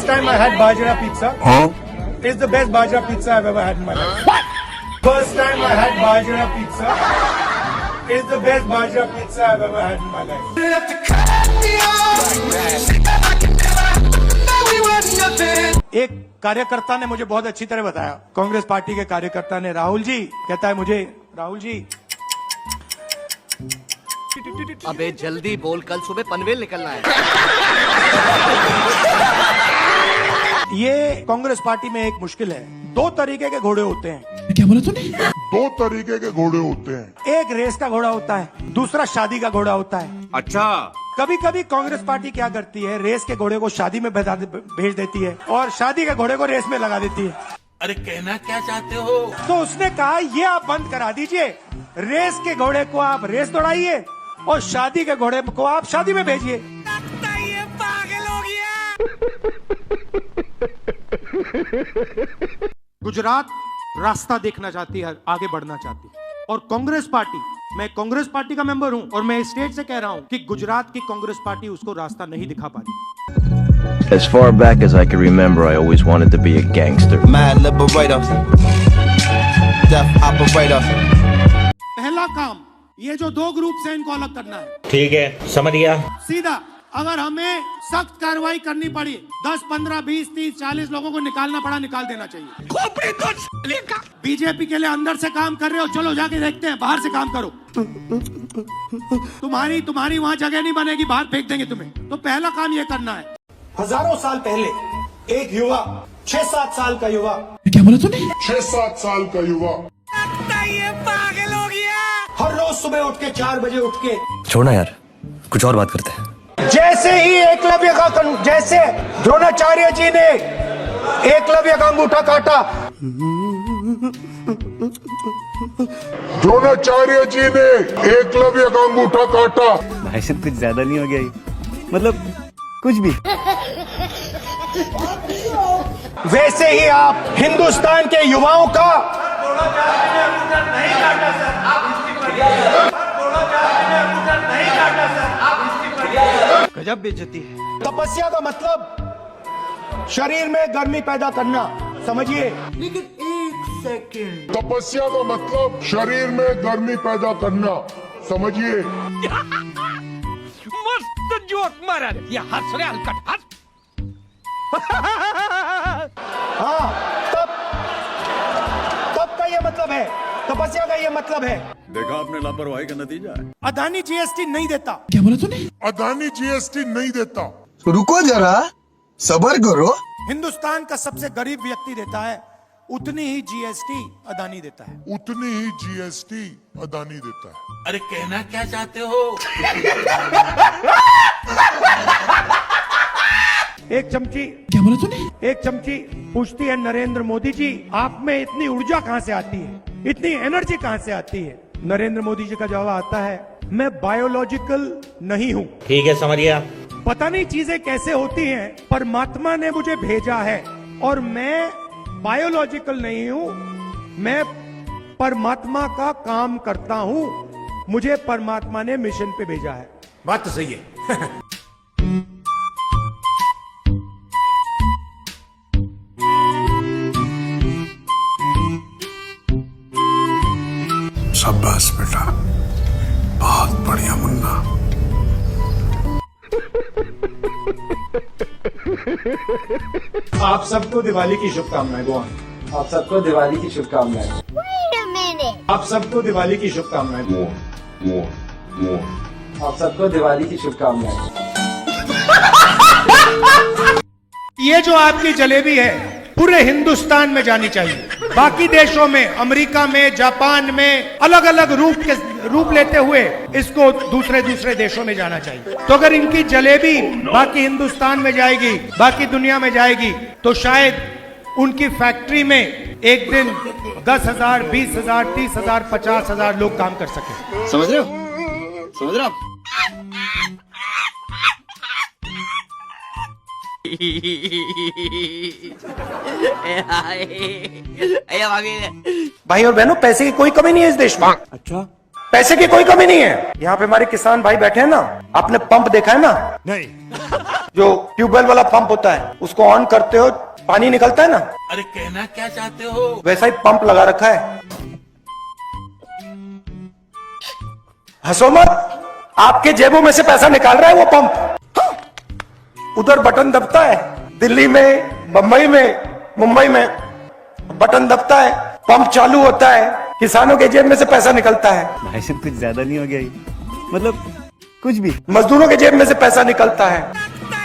First time I had bajra pizza. It's the best bajra pizza I've ever had in my life. What? First time I had bajra pizza. It's the best bajra pizza I've ever had in my life. एक कार्यकर्ता ने मुझे बहुत अच्छी तरह बताया, Congress party के कार्यकर्ता ने, राहुल जी कहता है मुझे, राहुल जी अबे जल्दी बोल, कल सुबह पनवेल निकलना है। ये कांग्रेस पार्टी में एक मुश्किल है, दो तरीके के घोड़े होते हैं। क्या बोला तूने? दो तरीके के घोड़े होते हैं, एक रेस का घोड़ा होता है, दूसरा शादी का घोड़ा होता है। अच्छा, कभी कभी कांग्रेस पार्टी क्या करती है, रेस के घोड़े को शादी में भेज देती है और शादी के घोड़े को रेस में लगा देती है। अरे कहना क्या चाहते हो? तो उसने कहा ये आप बंद करा दीजिए, रेस के घोड़े को आप रेस दौड़ाइए और शादी के घोड़े को आप शादी में भेजिए। ये पागल हो गया। गुजरात रास्ता देखना चाहती है, आगे बढ़ना चाहती है, और कांग्रेस पार्टी, मैं कांग्रेस पार्टी का मेंबर हूं और मैं स्टेट से कह रहा हूं कि गुजरात की कांग्रेस पार्टी उसको रास्ता नहीं दिखा पा रही। As far back as I can remember, I always wanted to be a gangster. Mad liberator, death operator. पहला काम, ये जो दो ग्रुप से इनको अलग करना है। ठीक है, समझ गया। सीधा, अगर हमें सख्त कार्रवाई करनी पड़ी, 10, 15, 20, 30, 40 लोगों को निकालना पड़ा, निकाल देना चाहिए। खोपड़ी तो बीजेपी के लिए अंदर से काम कर रहे हो, चलो जाके देखते हैं, बाहर से काम करो। तुम्हारी वहाँ जगह नहीं बनेगी, बाहर फेंक देंगे तुम्हें। तो पहला काम ये करना है। हजारों साल पहले एक युवा, 6-7 साल का युवा, क्या बोला तूने? 6-7 साल का युवा, ये पागल हो गया। हर रोज सुबह उठ के 4 बजे उठ के, छोड़ना यार, कुछ और बात करते हैं। जैसे ही एकलव्य का, जैसे द्रोणाचार्य जी ने एकलव्य का अंगूठा काटा, द्रोणाचार्य जी ने एकलव्य का अंगूठा काटा। भाई साहब कुछ ज्यादा नहीं हो गया ये? मतलब कुछ भी। वैसे ही आप हिंदुस्तान के युवाओं का, गजब बेइज्जती है। तपस्या का मतलब शरीर में गर्मी पैदा करना, समझिए। लेकिन एक सेकंड, तपस्या का मतलब शरीर में गर्मी पैदा करना, समझिए। मस्त जोक मारा रे, ये हंस रहे हलकट हंस। हाँ, तब का ये मतलब है, तपस्या का ये मतलब है। देखा आपने लापरवाही का नतीजा है। अदानी जीएसटी नहीं देता। क्या बोला तूने? अदानी जीएसटी नहीं देता। रुको जरा, सबर करो। हिंदुस्तान का सबसे गरीब व्यक्ति देता है, उतनी ही जीएसटी अदानी देता है। उतनी ही जीएसटी अदानी देता है। अरे कहना क्या चाहते हो? एक चमची, क्या बोला तूने? एक चमची पूछती है, नरेंद्र मोदी जी आप में इतनी ऊर्जा कहां से आती है, इतनी एनर्जी कहां से आती है? नरेंद्र मोदी जी का जवाब आता है, मैं बायोलॉजिकल नहीं हूं। ठीक है, समझ गया। पता नहीं चीजें कैसे होती हैं, परमात्मा ने मुझे भेजा है और मैं बायोलॉजिकल नहीं हूं, मैं परमात्मा का काम करता हूं, मुझे परमात्मा ने मिशन पे भेजा है। बात तो सही है। शाबाश बेटा, बहुत बढ़िया मुन्ना। आप सबको दिवाली की शुभकामनाएं। गोवा, आप सबको दिवाली की शुभकामनाएं। आप सबको दिवाली की शुभकामनाएं। आप सबको दिवाली की शुभकामनाएं। ये जो आपकी जलेबी है पूरे हिंदुस्तान में जानी चाहिए, बाकी देशों में, अमेरिका में, जापान में, अलग अलग रूप लेते हुए इसको दूसरे देशों में जाना चाहिए। तो अगर इनकी जलेबी बाकी हिंदुस्तान में जाएगी, बाकी दुनिया में जाएगी, तो शायद उनकी फैक्ट्री में एक दिन 10,000, 20,000, 30,000, 50,000 लोग काम कर सके। समझ रहे हो? समझ रहे हो? भाई और बहनों, पैसे की कोई कमी नहीं है इस देश में। अच्छा, पैसे की कोई कमी नहीं है। यहाँ पे हमारे किसान भाई बैठे हैं ना, आपने पंप देखा है ना? नहीं। जो ट्यूबवेल वाला पंप होता है उसको ऑन करते हो, पानी निकलता है ना, अरे कहना क्या चाहते हो? वैसा ही पंप लगा रखा है। हंसो मत, आपके जेबों में से पैसा निकाल रहा है वो पंप। उधर बटन दबता है, दिल्ली में, बंबई में, मुंबई में बटन दबता है, पंप चालू होता है, किसानों के जेब में से पैसा निकलता है। भाई साहब कुछ ज्यादा नहीं हो गया ये? मतलब कुछ भी। मजदूरों के जेब में से पैसा निकलता है।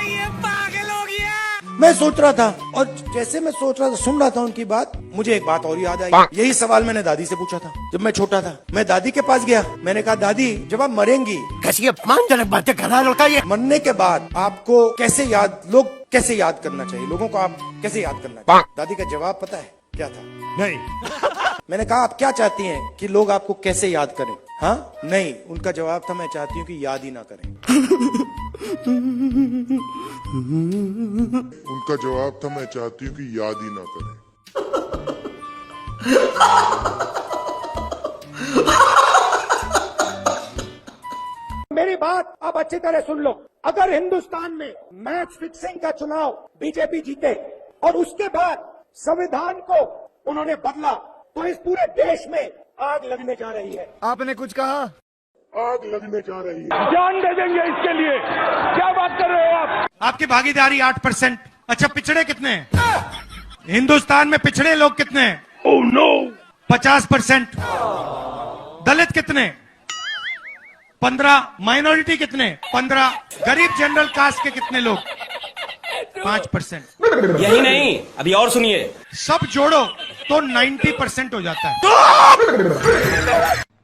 ये पागल हो गया। मैं सोच रहा था, और जैसे मैं सोच रहा था, सुन रहा था उनकी बात, मुझे एक बात और याद आई। यही सवाल मैंने दादी से पूछा था जब मैं छोटा था। मैं दादी के पास गया, मैंने कहा दादी जब आप मरेंगी, कैसी अपमानजनक बातें कर रहा है लड़का ये। मरने के बाद आपको लोग कैसे याद करना चाहिए, लोगों को आप कैसे याद करना चाहिए? दादी का जवाब पता है क्या था? नहीं। मैंने कहा आप क्या चाहती हैं कि लोग आपको कैसे याद करें? हाँ नहीं, उनका जवाब था मैं चाहती हूँ कि याद ही ना करें। उनका जवाब था मैं चाहती हूँ कि याद ही ना करें। मेरी बात अब अच्छी तरह सुन लो। अगर हिंदुस्तान में मैच फिक्सिंग का चुनाव बीजेपी जीते और उसके बाद संविधान को उन्होंने बदला, तो इस पूरे देश में आग लगने जा रही है। आपने कुछ कहा? आग लगने जा रही है। जान दे देंगे इसके लिए। क्या बात कर रहे हो आप? आपकी भागीदारी 8%। अच्छा, पिछड़े कितने हैं? हिंदुस्तान में पिछड़े लोग कितने हैं? Oh no, 50%। दलित कितने? 15। माइनॉरिटी कितने? 15। गरीब जनरल कास्ट के कितने लोग? 5%। यही नहीं, अभी और सुनिए। सब जोड़ो तो 90% हो जाता है।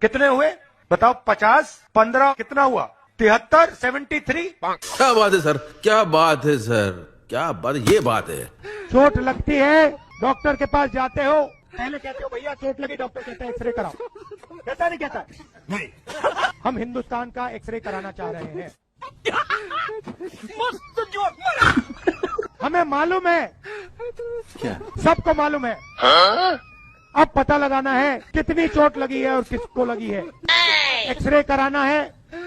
कितने हुए बताओ? 50, 15 कितना हुआ? 73, 73। क्या बात है सर, क्या बात है सर, क्या बात, ये बात है। चोट लगती है, डॉक्टर के पास जाते हो, पहले कहते हो भैया चोट लगी, डॉक्टर कहता है एक्सरे कराओ। कहता नहीं कहता? नहीं। हम हिंदुस्तान का एक्सरे कराना चाह रहे हैं। मस्त जोक मारा। हमें मालूम है, सबको मालूम है। अब पता लगाना है कितनी चोट लगी है और किसको लगी है। एक्सरे कराना है,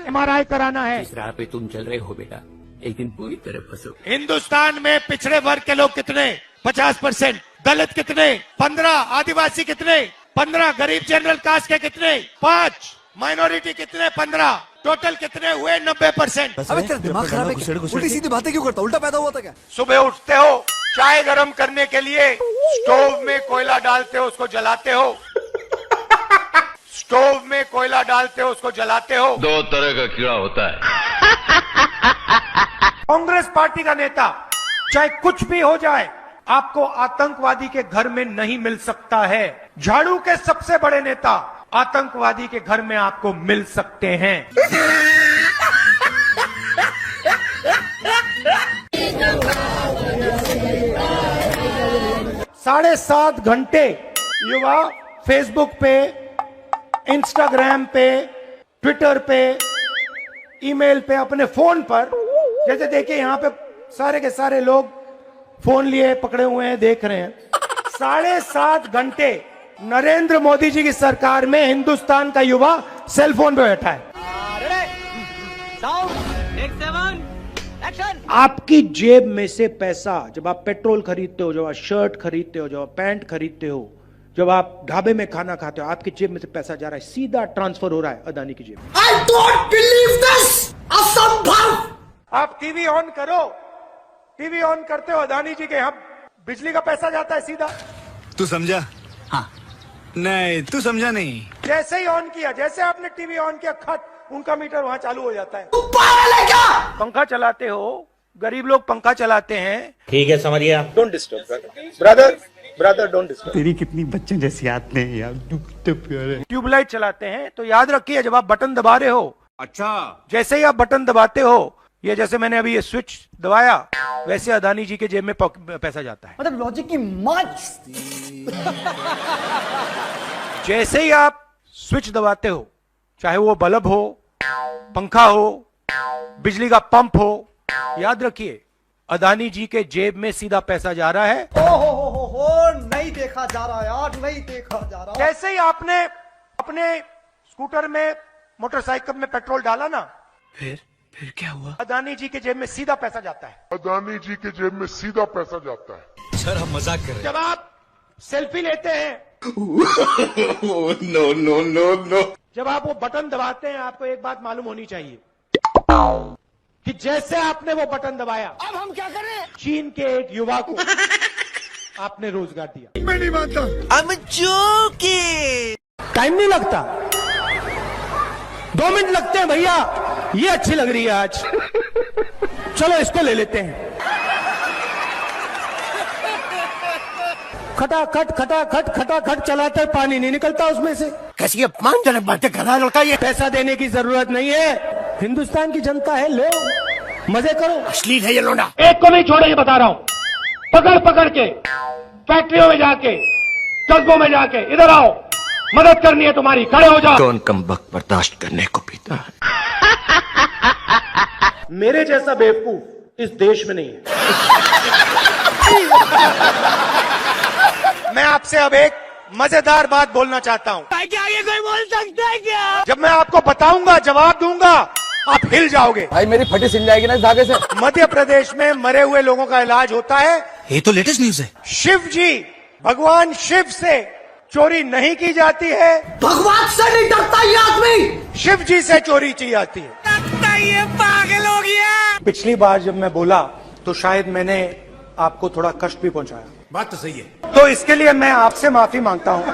MRI कराना है। इस राह पे तुम चल रहे हो बेटा, एक दिन पूरी तरह फंसो। हिंदुस्तान में पिछड़े वर्ग के लोग कितने? 50%। दलित कितने? 15। आदिवासी कितने? 15। गरीब जनरल कास्ट के कितने? 5। माइनॉरिटी कितने? 15। टोटल कितने हुए? 90%। अबे तेरा दिमाग खराब है? उल्टी सीधी बातें क्यों करता? उल्टा पैदा हुआ था क्या? सुबह उठते हो, चाय गरम करने के लिए स्टोव में कोयला डालते हो, उसको जलाते हो। स्टोव में कोयला डालते हो, उसको जलाते हो। 2 तरह का कीड़ा होता है। कांग्रेस पार्टी का नेता चाहे कुछ भी हो जाए, आपको आतंकवादी के घर में नहीं मिल सकता है। झाड़ू के सबसे बड़े नेता आतंकवादी के घर में आपको मिल सकते हैं। 7.5 घंटे युवा फेसबुक पे, इंस्टाग्राम पे, ट्विटर पे, ईमेल पे, अपने फोन पर, जैसे देखिए यहां पे सारे के सारे लोग फोन लिए पकड़े हुए हैं, देख रहे हैं। 7.5 घंटे नरेंद्र मोदी जी की सरकार में हिंदुस्तान का युवा सेल फोन पे बैठा है। आपकी जेब में से पैसा, जब आप पेट्रोल खरीदते हो, जब आप शर्ट खरीदते हो, जब आप पैंट खरीदते हो, जब आप ढाबे में खाना खाते हो, आपकी जेब में से पैसा जा रहा है, सीधा ट्रांसफर हो रहा है अदानी की जेब में। I don't believe this! असंभव। आप टीवी ऑन करो, टीवी ऑन करते हो, अदानी जी के यहाँ बिजली का पैसा जाता है सीधा। तू समझा? हाँ। नहीं, तू समझा नहीं। जैसे ही ऑन किया, जैसे आपने टीवी ऑन किया, खट, उनका मीटर वहां चालू हो जाता है। पंखा चलाते हो, गरीब लोग पंखा चलाते हैं। ठीक है, समझ गया। Don't disturb brother, don't disturb. तेरी कितनी बच्चों जैसी आते हैं यार, तो प्यारे। ट्यूबलाइट चलाते हैं, तो याद रखिए जब आप बटन दबा रहे हो, अच्छा, जैसे ही आप बटन दबाते हो, ये जैसे मैंने अभी ये स्विच दबाया, वैसे अदानी जी के जेब में पैसा जाता है। मतलब लॉजिक की माच। जैसे ही आप स्विच दबाते हो, चाहे वो बल्ब हो, पंखा हो, बिजली का पंप हो, याद रखिए अदानी जी के जेब में सीधा पैसा जा रहा है। हो, नहीं देखा जा रहा यार, नहीं देखा जा रहा। जैसे ही आपने अपने स्कूटर में, मोटरसाइकिल में पेट्रोल डाला ना, फिर क्या हुआ? अदानी जी के जेब में सीधा पैसा जाता है। अदानी जी के जेब में सीधा पैसा जाता है। सर हम मजाक कर रहे हैं। जब आप सेल्फी लेते हैं नो नो नो नो। जब आप वो बटन दबाते हैं, आपको एक बात मालूम होनी चाहिए कि जैसे आपने वो बटन दबाया, अब हम क्या करें? चीन के एक युवा को आपने रोजगार दिया। मैं नहीं मानता। टाइम नहीं लगता, 2 मिनट लगते हैं भैया। ये अच्छी लग रही है आज, चलो इसको ले लेते हैं। खटाखट खटाखट खटाखट चलाते, पानी नहीं निकलता उसमें से। कैसी अपमानजनक बातें कर रहा है लड़का ये। पैसा देने की जरूरत नहीं है, हिंदुस्तान की जनता है, लो मजे करो। अश्लील है ये लोना। एक को नहीं छोड़े, ये बता रहा हूँ। पकड़ पकड़ के फैक्ट्रियों में जाके, कस्बों में जाके, इधर आओ, मदद करनी है तुम्हारी, खड़े हो जाओ। कौन कम वक्त बर्दाश्त करने को पीता है? मेरे जैसा बेवकूफ इस देश में नहीं है। मैं आपसे अब एक मजेदार बात बोलना चाहता हूँ। क्या ये कोई बोल सकता है क्या? जब मैं आपको बताऊंगा, जवाब दूंगा, आप हिल जाओगे। भाई मेरी फटी सिल जाएगी ना इस धागे से। मध्य प्रदेश में मरे हुए लोगों का इलाज होता है। ये तो लेटेस्ट न्यूज है। शिव जी, भगवान शिव से चोरी नहीं की जाती है। भगवान से नहीं डरता ये आदमी, शिव जी से चोरी की जाती है। ये पागल हो गया। पिछली बार जब मैं बोला तो शायद मैंने आपको थोड़ा कष्ट भी पहुंचाया। बात तो सही है। तो इसके लिए मैं आपसे माफी मांगता हूँ।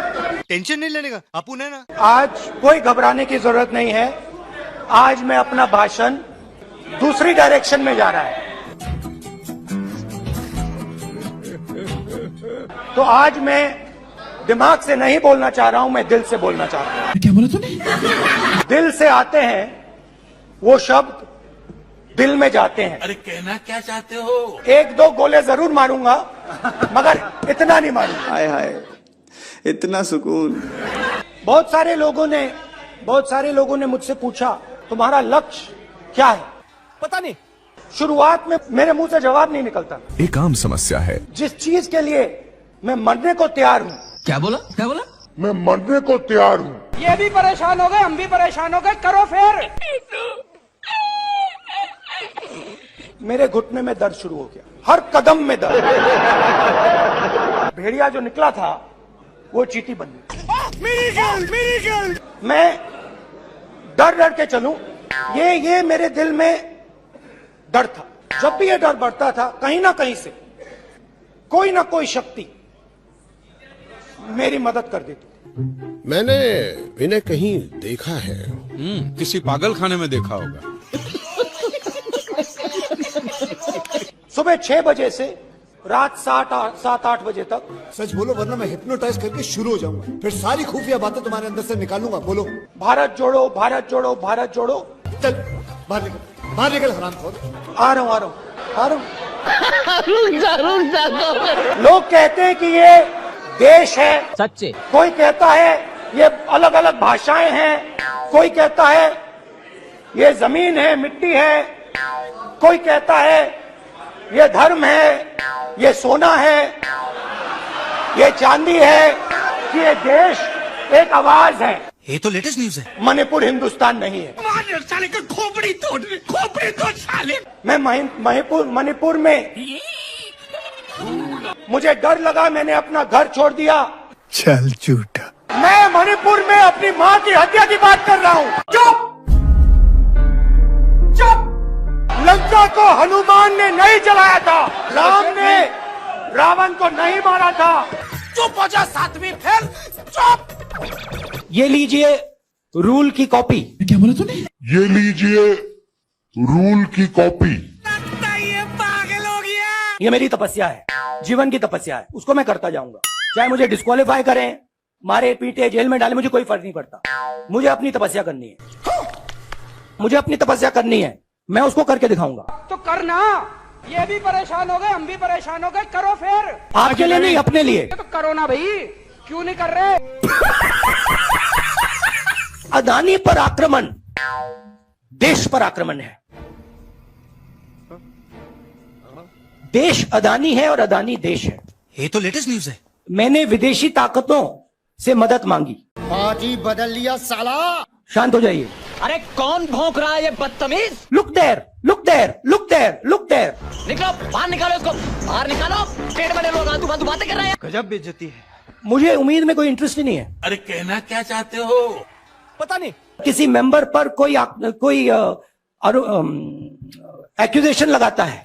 टेंशन नहीं लेने का, आपू ने ना। आज कोई घबराने की जरूरत नहीं है। आज मैं अपना भाषण दूसरी डायरेक्शन में जा रहा है। तो आज मैं दिमाग से नहीं बोलना चाह रहा हूं, मैं दिल से बोलना चाह रहा हूं। क्या बोला तूने? दिल से आते हैं वो शब्द, दिल में जाते हैं। अरे कहना क्या चाहते हो? 1-2 गोले जरूर मारूंगा, मगर इतना नहीं मारूंगा। हाय हाय, इतना सुकून। बहुत सारे लोगों ने मुझसे पूछा, तुम्हारा लक्ष्य क्या है? पता नहीं। शुरुआत में मेरे मुंह से जवाब नहीं निकलता। एक आम समस्या है। जिस चीज के लिए मैं मरने को तैयार हूँ। क्या बोला? क्या बोला? मैं मरने को तैयार हूँ। ये भी परेशान हो गए, हम भी परेशान हो गए, करो फिर। मेरे घुटने में दर्द शुरू हो गया, हर कदम में दर्द। भेड़िया जो निकला था वो चींटी बन गई। मैं डर डर के चलूं, ये मेरे दिल में डर था। जब भी ये डर बढ़ता था, कहीं ना कहीं से कोई ना कोई शक्ति मेरी मदद कर देती। मैंने इन्हें कहीं देखा है। किसी पागल खाने में देखा होगा। सुबह 6 बजे से रात 7-8 बजे तक। सच बोलो वरना मैं हिप्नोटाइज करके शुरू हो जाऊंगा, फिर सारी खुफिया बातें तुम्हारे अंदर से निकालूंगा। बोलो। भारत जोड़ो, भारत जोड़ो, भारत जोड़ो। चल बाहर निकल हरामखोर। आ रहा हूँ। लोग कहते हैं कि ये देश है, सच्चे। कोई कहता है ये अलग अलग भाषाएं हैं, कोई कहता है ये जमीन है, मिट्टी है, कोई कहता है ये धर्म है, ये सोना है, ये चांदी है, ये देश एक आवाज है। ये तो लेटेस्ट न्यूज है। मणिपुर हिंदुस्तान नहीं है। साले का खोपड़ी तोड़ साले। मैं मणिपुर में मुझे डर लगा, मैंने अपना घर छोड़ दिया। चल झूठा। मैं मणिपुर में अपनी माँ की हत्या की बात कर रहा हूँ। चुप। लंका को हनुमान ने नहीं जलाया था, राम ने रावण को नहीं मारा था। चुप हो जा सातवीं फेल, चुप। ये लीजिए रूल की कॉपी। क्या बोला तूने? ये लीजिए रूल की कॉपी। ये मेरी तपस्या है, जीवन की तपस्या है, उसको मैं करता जाऊंगा। चाहे मुझे डिस्क्वालीफाई करें, मारे पीटे, जेल में डाले, मुझे कोई फर्क नहीं पड़ता। मुझे अपनी तपस्या करनी है, मुझे अपनी तपस्या करनी है, मैं उसको करके दिखाऊंगा। तो करना। ये भी परेशान हो गए, हम भी परेशान हो गए, करो फिर। आपके लिए नहीं, अपने लिए। तो करो ना भाई, क्यों नहीं कर रहे? अदानी पर आक्रमण देश पर आक्रमण है। देश अदानी है और अदानी देश है। ये तो लेटेस्ट न्यूज है। मैंने विदेशी ताकतों से मदद मांगी। पार्टी बदल लिया साला। शांत हो जाइए। अरे कौन भौंक रहा है ये बदतमीज? Look there, look there, look there, look there. निकलो बाहर, निकालो इसको बाहर निकालो। पेट में लोग आतू फालतू बातें कर रहे हैं। गजब बेइज्जती है। मुझे उम्मीद में कोई इंटरेस्ट ही नहीं है। अरे कहना क्या चाहते हो? पता नहीं। किसी मेंबर पर कोई एक्यूजेशन लगाता है,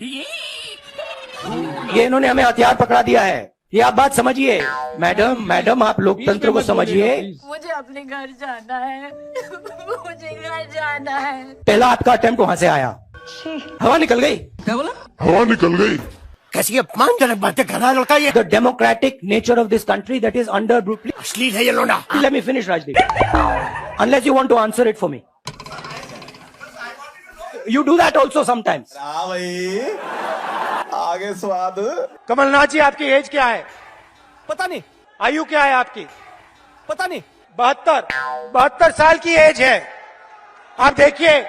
ये इन्होंने हमें हथियार पकड़ा दिया है। ये आप बात समझिए मैडम, मैडम आप लोकतंत्र को समझिए। मुझे अपने घर जाना है। मुझे घर जाना है। पहला आपका अटेम्प्ट वहां से आया, हवा निकल गई। क्या बोला? हवा निकल गई। कैसी अपमानजनक बातें कर रहा है लड़का ये। The democratic nature of this country that is under brutally. अश्लील है ये लोना। Let me finish Rajdeep, unless you want to answer it for me. You do that also sometimes. भाई आगे स्वाद। कमलनाथ जी आपकी एज क्या है? पता नहीं। आयु क्या है आपकी? पता नहीं। 72 साल की एज है। आप देखिए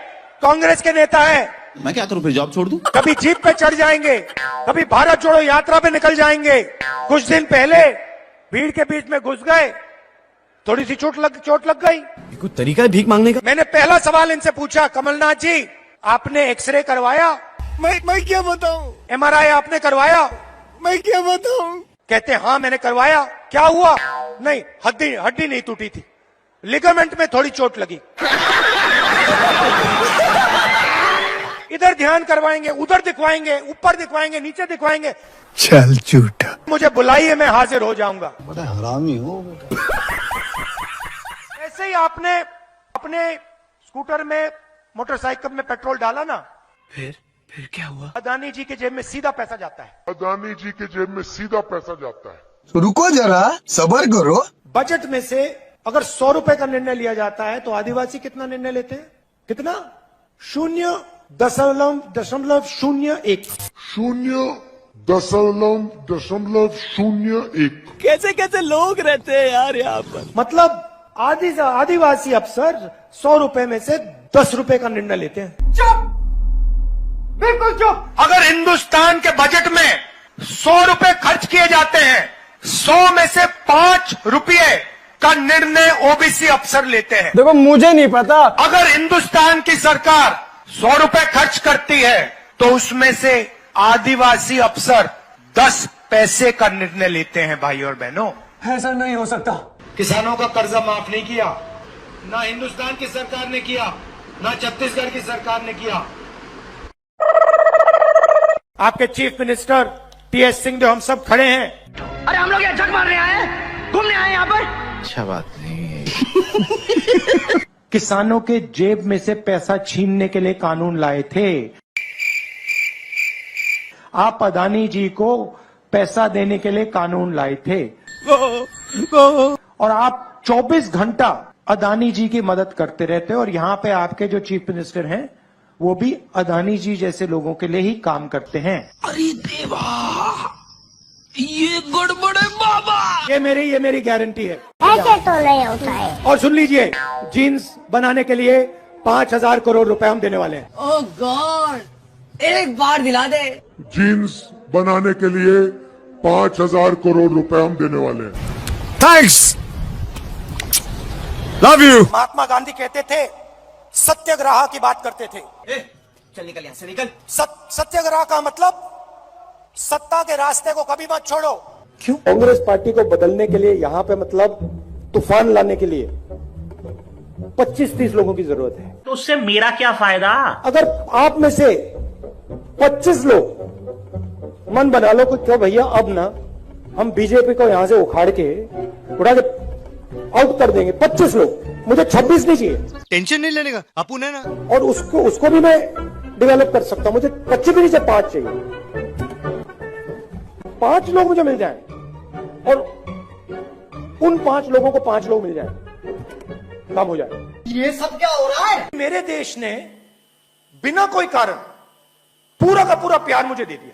कांग्रेस के नेता हैं, मैं क्या करूं फिर, जॉब छोड़ दूं? कभी जीप पे चढ़ जाएंगे, कभी भारत जोड़ो यात्रा पे निकल जाएंगे। कुछ दिन पहले भीड़ के बीच में घुस गए, थोड़ी सी चोट लग गई। कुछ तरीका है भीख मांगने का? मैंने पहला सवाल इनसे पूछा, कमलनाथ जी आपने एक्सरे करवाया? मैं क्या बताऊं? MRI आपने करवाया? मैं क्या बताऊं? कहते हाँ मैंने करवाया। क्या हुआ? नहीं, हड्डी नहीं टूटी थी, लिगामेंट में थोड़ी चोट लगी। इधर ध्यान करवाएंगे, उधर दिखवाएंगे, ऊपर दिखवाएंगे, नीचे दिखवाएंगे। चल झूठा। मुझे बुलाइए, मैं हाजिर हो जाऊंगा। बड़ा हरामी हो। ऐसे ही आपने अपने स्कूटर में, मोटरसाइकिल में पेट्रोल डाला ना, फिर क्या हुआ? अदानी जी के जेब में सीधा पैसा जाता है। अदानी जी के जेब में सीधा पैसा जाता है। तो रुको जरा, सबर करो। बजट में से अगर 100 रुपए का निर्णय लिया जाता है तो आदिवासी कितना निर्णय लेते हैं? कितना? 0.01। 0.01। कैसे कैसे लोग रहते हैं यार यहाँ पर। मतलब आदिवासी अफसर 100 रुपए में से 10 रुपए का निर्णय लेते हैं। चुप, बिल्कुल चुप। अगर हिंदुस्तान के बजट में 100 रुपए खर्च किए जाते हैं, 100 में से 5 रुपए का निर्णय ओबीसी अफसर लेते हैं। देखो मुझे नहीं पता। अगर हिंदुस्तान की सरकार 100 रुपए खर्च करती है तो उसमें से आदिवासी अफसर 10 पैसे का निर्णय लेते हैं। भाई और बहनों, ऐसा नहीं हो सकता। किसानों का कर्जा माफ नहीं किया, ना हिंदुस्तान की सरकार ने किया, ना छत्तीसगढ़ की सरकार ने किया। आपके चीफ मिनिस्टर टीएस सिंहदेव, हम सब खड़े हैं। अरे हम लोग यहाँ झक मारने आए हैं, घूमने आए हैं यहाँ पर। अच्छा बात नहीं। किसानों के जेब में से पैसा छीनने के लिए कानून लाए थे। आप अदानी जी को पैसा देने के लिए कानून लाए थे और आप 24 घंटा अदानी जी की मदद करते रहते हो। और यहाँ पे आपके जो चीफ मिनिस्टर हैं वो भी अदानी जी जैसे लोगों के लिए ही काम करते हैं। अरे देवा, ये गड़बड़ है बाबा। ये मेरी गारंटी है। ऐसे तो नहीं होता है। और सुन लीजिए, जीन्स बनाने के लिए 5,000 करोड़ रुपए हम देने वाले हैं। ओह गॉड, एक बार दिला दे। जीन्स बनाने के लिए 5,000 करोड़ रुपए हम देने वाले हैं। Thanks, love you. Mahatma Gandhi कहते थे, सत्याग्रह की बात करते थे। चल निकल यहाँ से, निकल। सत्याग्रह का मतलब सत्ता के रास्ते को कभी मत छोड़ो। क्यों? कांग्रेस पार्टी को बदलने के लिए, यहाँ पे मतलब तूफान लाने के लिए 25-30 लोगों की जरूरत है। तो उससे मेरा क्या फायदा? अगर आप में से 25 लोग मन बना लो कि क्यों भैया अब ना हम बीजेपी को यहां से उखाड़ के उड़ा के आउट कर देंगे, 25 लोग, मुझे 26 नहीं चाहिए। टेंशन नहीं लेने का, अपुन है ना। और उसको भी मैं डेवलप कर सकता हूं। मुझे 25 भी नहीं चाहिए, 5 चाहिए। 5 लोग मुझे मिल जाएं और उन 5 लोगों को 5 लोग मिल जाएं, काम हो जाए। ये सब क्या हो रहा है? मेरे देश ने बिना कोई कारण पूरा का पूरा प्यार मुझे दे दिया।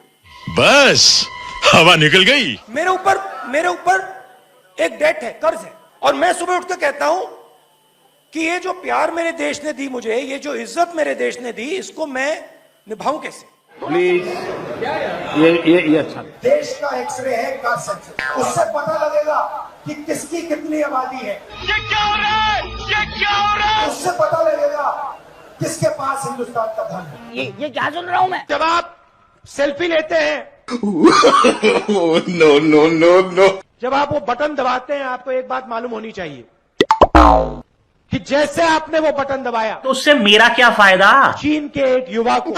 बस हवा निकल गई। मेरे ऊपर एक डेट है, कर्ज है। और मैं सुबह उठ के कहता हूं कि ये जो प्यार मेरे देश ने दी मुझे, ये जो इज्जत मेरे देश ने दी, इसको मैं निभाऊं कैसे? प्लीज ये अच्छा देश का एक्सरे है का सच, उससे पता लगेगा कि किसकी कितनी आबादी है। ये क्या हो रहा है? ये क्या हो रहा है? उससे पता लगेगा किसके पास हिंदुस्तान का धन है। ये क्या सुन रहा हूँ मैं? जब आप सेल्फी लेते हैं नो नो नो नो जब आप वो बटन दबाते हैं, आपको एक बात मालूम होनी चाहिए कि जैसे आपने वो बटन दबाया तो उससे मेरा क्या फायदा? चीन के एक युवा को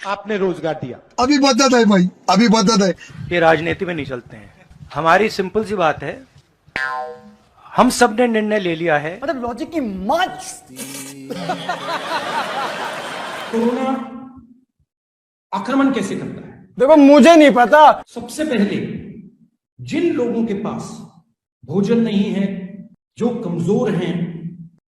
आपने रोजगार दिया। अभी बदत है भाई, अभी बदत है। ये राजनीति में नहीं चलते हैं। हमारी सिंपल सी बात है, हम सब ने निर्णय ले लिया है। मतलब लॉजिक की माँ। कोरोना आक्रमण कैसे करता है? देखो मुझे नहीं पता। सबसे पहले जिन लोगों के पास भोजन नहीं है, जो कमजोर हैं,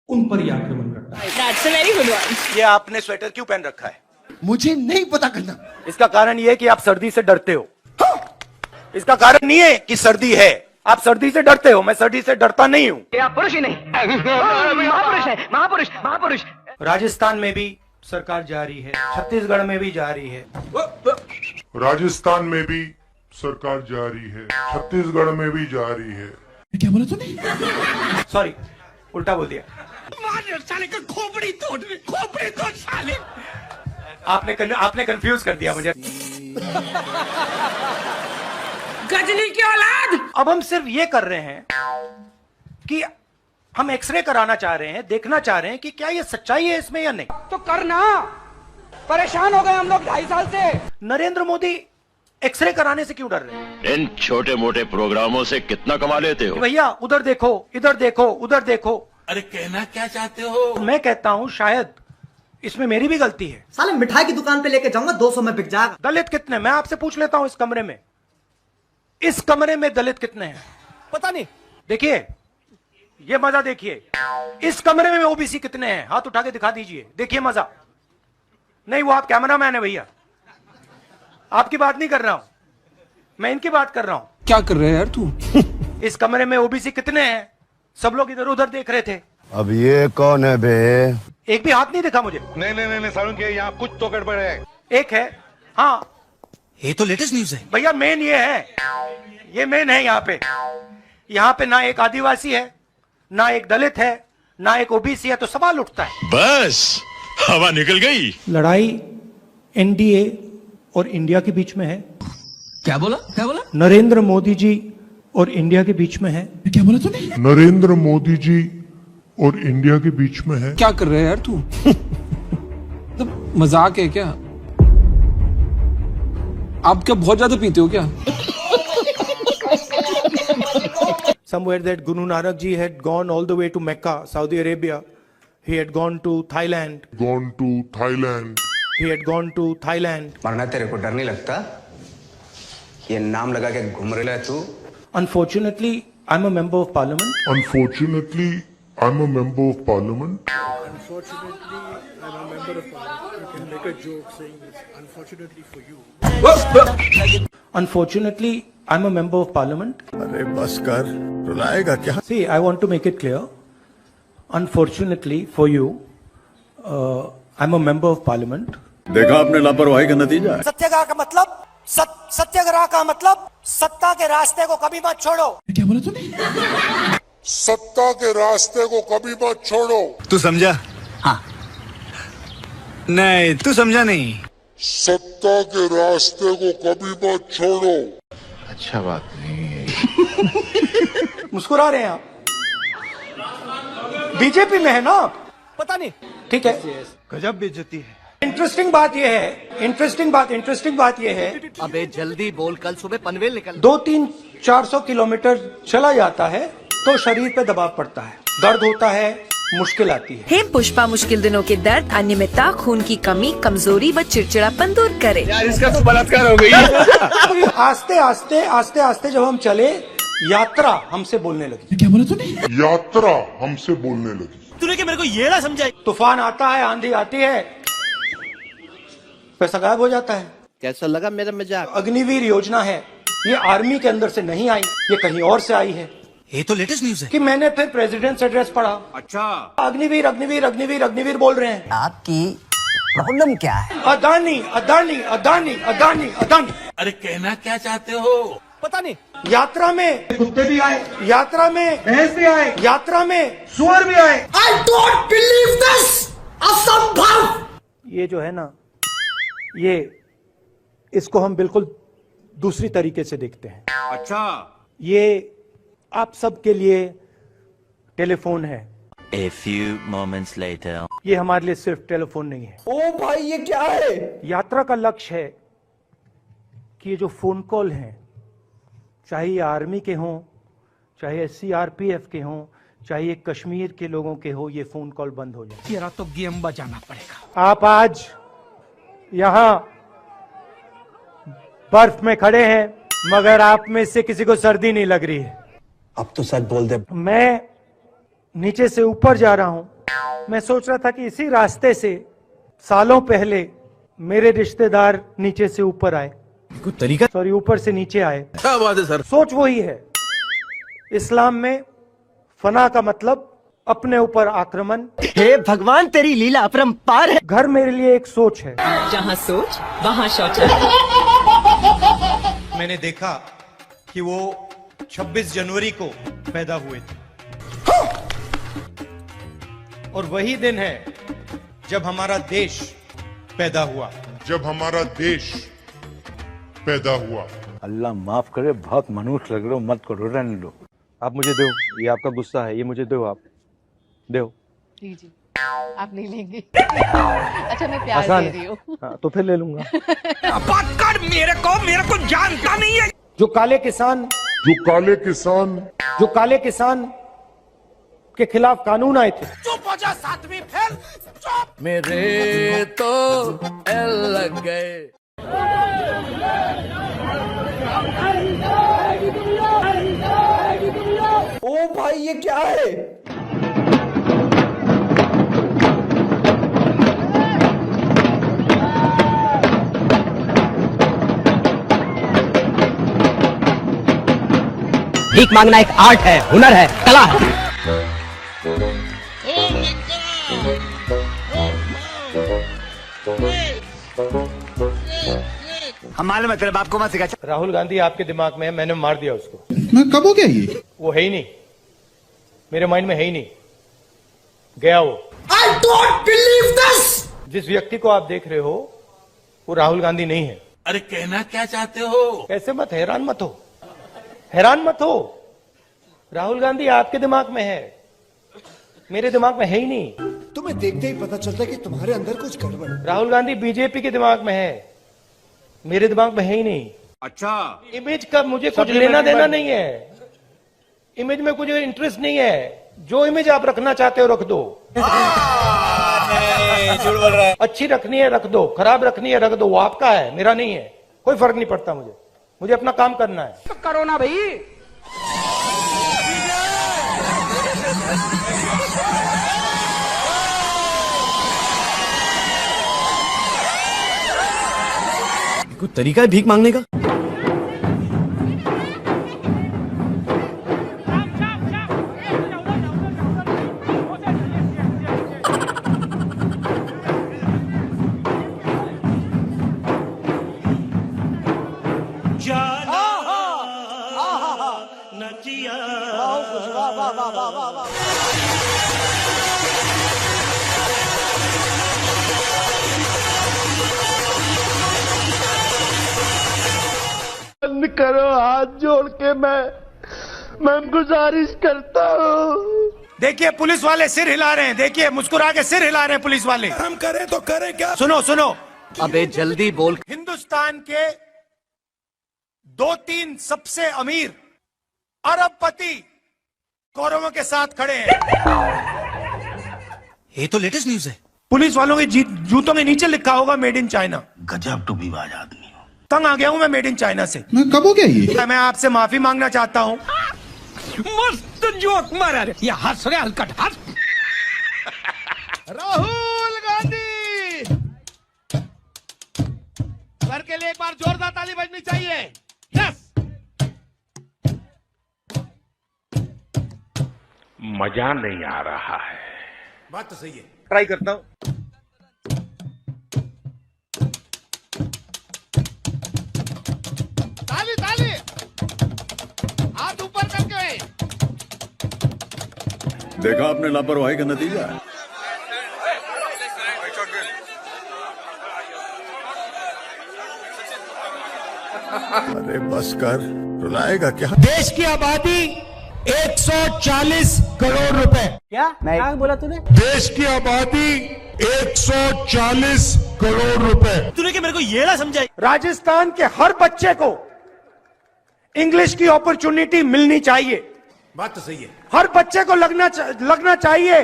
उन पर यह आक्रमण करता है। That's a very good one. ये आपने स्वेटर क्यों पहन रखा है? मुझे नहीं पता करना। इसका कारण ये है कि आप सर्दी से डरते हो। इसका कारण नहीं है कि सर्दी है, आप सर्दी से डरते हो। मैं सर्दी से डरता नहीं हूं। ये आप पुरुष ही नहीं, महापुरुष है, महापुरुष महापुरुष। राजस्थान में भी सरकार जा रही है, छत्तीसगढ़ में भी जा रही है। राजस्थान में भी सरकार जा रही है, छत्तीसगढ़ में भी जा रही है। क्या बोला तूने? सॉरी, उल्टा बोल दिया। साले का खोपड़ी तोड़ साले। आपने कंफ्यूज कर दिया मुझे। गजनी की औलाद। अब हम सिर्फ ये कर रहे हैं कि हम एक्सरे कराना चाह रहे हैं, देखना चाह रहे हैं कि क्या ये सच्चाई है इसमें या नहीं। तो करना, परेशान हो गए हम लोग 2.5 साल से। नरेंद्र मोदी एक्सरे कराने से क्यों डर रहे हैं? इन छोटे मोटे प्रोग्रामों से कितना कमा लेते हो? भैया उधर देखो, इधर देखो, उधर देखो। अरे कहना क्या चाहते हो? मैं कहता हूं शायद इसमें मेरी भी गलती है। साले मिठाई की दुकान पे लेके जाऊंगा, 200 में बिक जाएगा। दलित कितने? मैं आपसे पूछ लेता हूं, इस कमरे में दलित कितने हैं? पता नहीं। देखिए, ये मजा देखिए। इस कमरे में ओबीसी कितने हैं? हाथ उठा के दिखा दीजिए, देखिए मजा। नहीं, वो आप कैमरामैन है भैया, आपकी बात नहीं कर रहा हूं, मैं इनकी बात कर रहा हूं। क्या कर रहे हैं यार तू? इस कमरे में ओबीसी कितने हैं? सब लोग इधर उधर देख रहे थे। अब ये कौन है बे? एक भी हाथ नहीं दिखा मुझे। नहीं सारुण के यहाँ कुछ तो गड़बड़ है। एक है, हाँ ये तो लेटेस्ट न्यूज है भैया, मेन ये है, ये मेन है। यहाँ पे ना एक आदिवासी है, ना एक दलित है, ना एक ओबीसी है, तो सवाल उठता है। बस हवा निकल गई। लड़ाई एनडीए और इंडिया के बीच में है। क्या बोला? क्या बोला? नरेंद्र मोदी जी और इंडिया के बीच में है। क्या बोला तूने? नरेंद्र मोदी जी और इंडिया के बीच में है। क्या कर रहे हैं यार तू? मजाक है क्या? आप क्या बहुत ज्यादा पीते हो क्या? Somewhere that Guru Nanak ji had gone all the way to Mecca, Saudi Arabia. He had gone to Thailand. He had gone to Thailand. मरना तेरे को डर नहीं लगता? ये नाम लगा के घूम रहा है तू? Unfortunately, I'm a member of parliament. Unfortunately, I'm a member of parliament. अरे बस कर, रुलाएगा क्या? See, I want to make it clear. Unfortunately for you, I'm a member of parliament. देखा आपने लापरवाही का नतीजा है। सत्याग्रह का मतलब सत्याग्रह का मतलब सत्ता के रास्ते को कभी मत छोड़ो। क्या बोला तूने? सत्ता के रास्ते को कभी मत छोड़ो। तू समझा? हाँ। नहीं, तू समझा नहीं। सत्ता के रास्ते को कभी मत छोड़ो। अच्छा बात नहीं है। मुस्कुरा रहे हैं आप, बीजेपी में है ना आप? पता नहीं। ठीक है, गजब बेइज्जती है। इंटरेस्टिंग बात यह है, अबे जल्दी बोल, कल सुबह पनवेल निकल। 200-400 किलोमीटर चला जाता है तो शरीर पे दबाव पड़ता है, दर्द होता है, मुश्किल आती है। हेम पुष्पा मुश्किल दिनों के दर्द, अनियमितता, खून की कमी, कमजोरी व चिड़चिड़ापन दूर करे। यार इसका तो बलात्कार हो गई। आस्ते आस्ते जब हम चले, यात्रा हमसे बोलने लगी। क्या बोला तूने? यात्रा हमसे बोलने लगी। तूने क्या मेरे को ये ना समझाई? तूफान आता है, आंधी आती है, पैसा गायब हो जाता है। कैसा लगा मेरा मजाक? अग्निवीर योजना है, ये आर्मी के अंदर से नहीं आई, ये कहीं और से आई है। ये तो लेटेस्ट न्यूज है कि मैंने फिर प्रेसिडेंट्स एड्रेस पढ़ा। अच्छा, अग्निवीर बोल रहे हैं। आपकी प्रॉब्लम क्या है? अदानी अदानी अदानी अदानी अदानी। अरे कहना क्या चाहते हो? पता नहीं। यात्रा में कुत्ते भी आए, यात्रा में भैंस भी आए, यात्रा में सुअर भी आए। I don't believe this! असंभव! ये जो है ना, ये इसको हम बिल्कुल दूसरी तरीके से देखते हैं। अच्छा, ये आप सबके लिए टेलीफोन है। A few moments later. ये हमारे लिए सिर्फ टेलीफोन नहीं है। ओ भाई ये क्या है? यात्रा का लक्ष्य है कि ये जो फोन कॉल हैं, चाहे ये आर्मी के हों, चाहे CRPF के हों, चाहे ये कश्मीर के लोगों के हो, ये फोन कॉल बंद हो जाए। तेरा तो गेम बजाना पड़ेगा। आप आज यहां बर्फ में खड़े हैं, मगर आप में से किसी को सर्दी नहीं लग रही है। अब तो सच बोल दे। मैं नीचे से ऊपर जा रहा हूं। मैं सोच रहा था कि इसी रास्ते से सालों पहले मेरे रिश्तेदार नीचे से ऊपर आए, कोई तरीका? सॉरी, ऊपर से नीचे आए। क्या बात है सर? सोच वही है। इस्लाम में फना का मतलब अपने ऊपर आक्रमण। हे भगवान तेरी लीला अपरंपार है। घर मेरे लिए एक सोच है। जहाँ सोच वहाँ शौचालय। मैंने देखा कि वो 26 जनवरी को पैदा हुए थे, और वही दिन है जब हमारा देश पैदा हुआ। जब हमारा देश पैदा हुआ। अल्लाह माफ करे, बहुत मनुष्य लग रहे हो, मत करो, रहने दो। आप मुझे दो, ये आपका गुस्सा है, ये मुझे दो, आप दो। जी जी, आप नहीं लेंगे? अच्छा मैं प्यार दे रही हूँ। हाँ, तो फिर ले लूंगा। मेरे को जानता नहीं है। जो काले किसान के खिलाफ कानून आए थे, चुप हो जा सातवीं फेल। चुप। मेरे तो एल लग गए। ओ भाई ये क्या है? भीख मांगना एक आर्ट है, हुनर है, कला है। हम मालूम है तेरे बाप को मत सिखा। राहुल गांधी आपके दिमाग में है, मैंने मार दिया उसको। मैं कब हो गया ये? वो है ही नहीं, मेरे माइंड में है ही नहीं, गया वो। I don't believe this! जिस व्यक्ति को आप देख रहे हो वो राहुल गांधी नहीं है। अरे कहना क्या चाहते हो? ऐसे मत, हैरान मत हो, हैरान मत हो। राहुल गांधी आपके दिमाग में है, मेरे दिमाग में है ही नहीं। तुम्हें देखते ही पता चलता है कि तुम्हारे अंदर कुछ गड़बड़ है। राहुल गांधी बीजेपी के दिमाग में है, मेरे दिमाग में है ही नहीं। अच्छा, इमेज का मुझे कुछ लेना देना नहीं है, इमेज में कुछ इंटरेस्ट नहीं है। जो इमेज आप रखना चाहते हो रख दो। झूठ बोल रहा है। अच्छी रखनी है रख दो, खराब रखनी है रख दो, वो आपका है, मेरा नहीं है। कोई फर्क नहीं पड़ता मुझे, मुझे अपना काम करना है। तो करो ना भाई। कोई तरीका है भीख मांगने का? करो हाथ जोड़ के, मैं गुजारिश करता हूँ। देखिए पुलिस वाले सिर हिला रहे हैं, देखिए मुस्कुरा के सिर हिला रहे हैं पुलिस वाले। हम करें तो करें क्या? सुनो सुनो, अबे जल्दी बोल। हिंदुस्तान के 2-3 सबसे अमीर अरबपति कौरवों के साथ खड़े हैं। ये तो लेटेस्ट न्यूज है। पुलिस वालों के जूतों के नीचे लिखा होगा मेड इन चाइना। गजब टूबीबाज आदमी हो। तंग आ गया हूं मैं मेड इन चाइना से। मैं कब हो गया ये? मैं आपसे माफी मांगना चाहता हूं। मस्त जोक मारा रे। ये हंस रहे हलकट हंस। राहुल गांधी सर के लिए एक बार जोरदार ताली बजनी चाहिए। यस, मजा नहीं आ रहा है। बात तो सही है। ट्राई करता हूं। देखा आपने लापरवाही का नतीजा है। अरे बस कर, रुलाएगा क्या? देश की आबादी 140 करोड़ रुपए। क्या बोला तूने? देश की आबादी 140 करोड़ रुपए। तूने क्या मेरे को ये ना समझाई? राजस्थान के हर बच्चे को इंग्लिश की अपॉर्चुनिटी मिलनी चाहिए। बात तो सही है। हर बच्चे को लगना चाहिए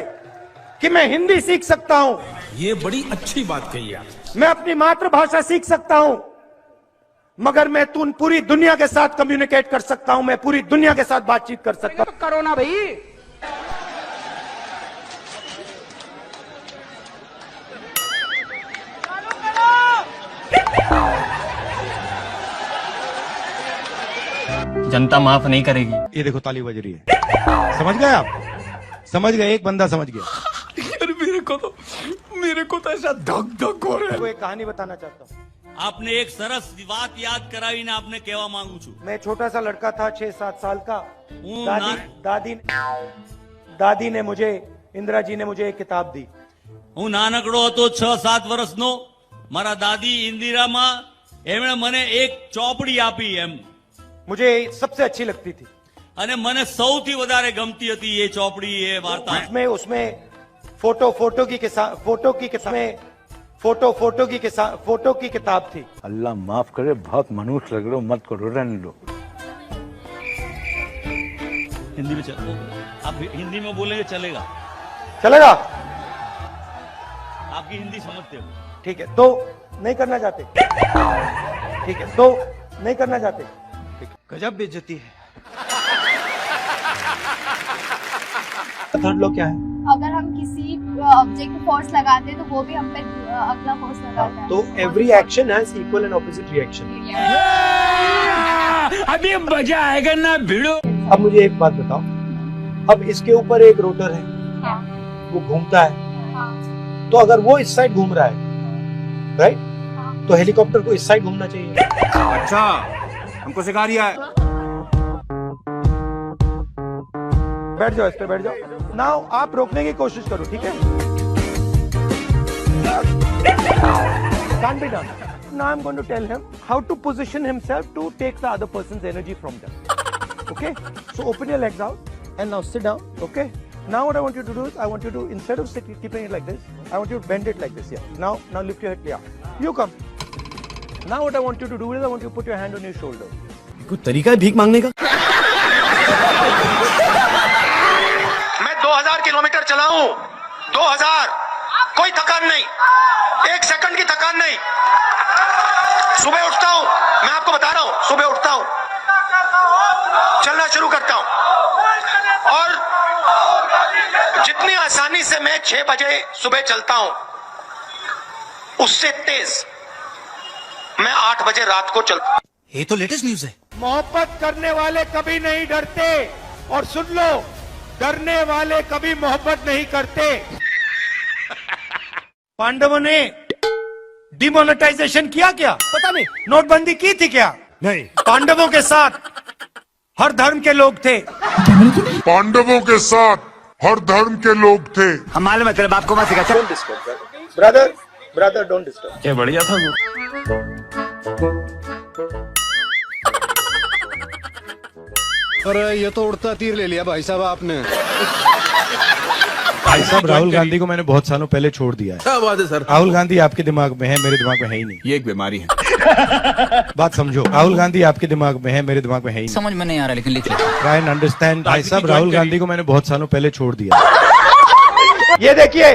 कि मैं हिंदी सीख सकता हूं, ये बड़ी अच्छी बात कही आप। मैं अपनी मातृभाषा सीख सकता हूं, मगर मैं पूरी दुनिया के साथ कम्युनिकेट कर सकता हूं, मैं पूरी दुनिया के साथ बातचीत कर सकता हूं। करो ना भाई। जनता माफ नहीं करेगी। ये देखो ताली बज रही है। समझ गए आप? समझ गए? एक बंदा समझ गया। यार मेरे को तो ऐसा धक धक हो रहा है। वो एक कहानी बताना चाहता हूँ। आपने एक सरस बात याद कराई ने आपने केवा मांगू छू। मैं छोटा सा लड़का था 6-7 साल का। दादी दादी ने मुझे, इंदिरा जी ने मुझे एक किताब दी। હું નાનકડો હતો 6-7 વર્ષનો મારા દાદી ઇન્દિરામાં એમણે મને એક ચોપડી આપી એમ मुझे सबसे अच्छी लगती थी। અને મને સૌથી વધારે ગમતી હતી એ ચોપડી એ વાર્તા। उसमें फोटो की किताब थी। अल्लाह माफ करे, बहुत मनुष्य लग रहे हो, मत करो, रहने दो। हिंदी में चलो, आप हिंदी में बोलेंगे चलेगा? चलेगा? आपकी हिंदी समझते हो? ठीक है, तो नहीं करना चाहते? ठीक है, तो नहीं करना चाहते? गजब बेइज्जती है। थर्ड लॉ क्या है? अगर हम किसी ऑब्जेक्ट पे फोर्स लगाते हैं तो वो भी हम पे अगला फोर्स लगाता है। तो every action has equal and opposite reaction. अभी मजा आएगा ना भिड़ो। अब मुझे एक बात बताओ, अब इसके ऊपर एक रोटर है, हाँ, वो घूमता है, हाँ, तो अगर वो इस साइड घूम रहा है, राइट, तो हेलीकॉप्टर को इस साइड घूमना चाहिए। अच्छा, हमको सिखा रिया है। बैठ जाओ, इस पे बैठ जाओ। नाउ आप रोकने की कोशिश करो, ठीक है? Can't be done. Now I'm going to tell him how to position himself to take the other person's energy from them. Okay? So open your legs out and now sit down. Okay? Now what I want you to do is, I want you to, instead of keeping it like this, I want you to bend it like this. Yeah. Now lift your head. Yeah. You come. Now what I want you to do is, I want you to put your hand on your shoulder. कोई तरीका है भीख मांगने का? मैं 2000 kilometre चलाऊं, 2000, कोई थकान नहीं, 1 सेकंड की थकान नहीं। सुबह उठता हूं, मैं आपको बता रहा हूं, सुबह उठता हूं, चलना शुरू करता हूं, और जितनी आसानी से मैं 6 बजे सुबह चलता हूं, उससे तेज मैं 8 बजे रात को चलता हूं। ये तो लेटेस्ट न्यूज है। मोहब्बत करने वाले कभी नहीं डरते, और सुन लो, डरने वाले कभी मोहब्बत नहीं करते। पांडवों ने डिमोनेटाइजेशन किया क्या? पता नहीं। नोटबंदी की थी क्या? नहीं। पांडवों के साथ हर धर्म के लोग थे। पांडवों के साथ हर धर्म के लोग थे। हम मालूम है तेरे बाप को मत सिखा। Brother don't disturb. क्या बढ़िया था वो। अरे ये तो उड़ता तीर ले लिया भाई साहब आपने। भाई साहब, राहुल गांधी को मैंने बहुत सालों पहले छोड़ दिया है। क्या बात है सर? राहुल गांधी आपके दिमाग में है, मेरे दिमाग में है ही नहीं। ये एक बीमारी है। बात समझो, राहुल गांधी आपके दिमाग में है, मेरे दिमाग में है ही नहीं। समझ में नहीं आ रहा, लेकिन लिख लो। Try and understand. भाई साहब, राहुल गांधी को मैंने बहुत सालों पहले छोड़ दिया। ये देखिए,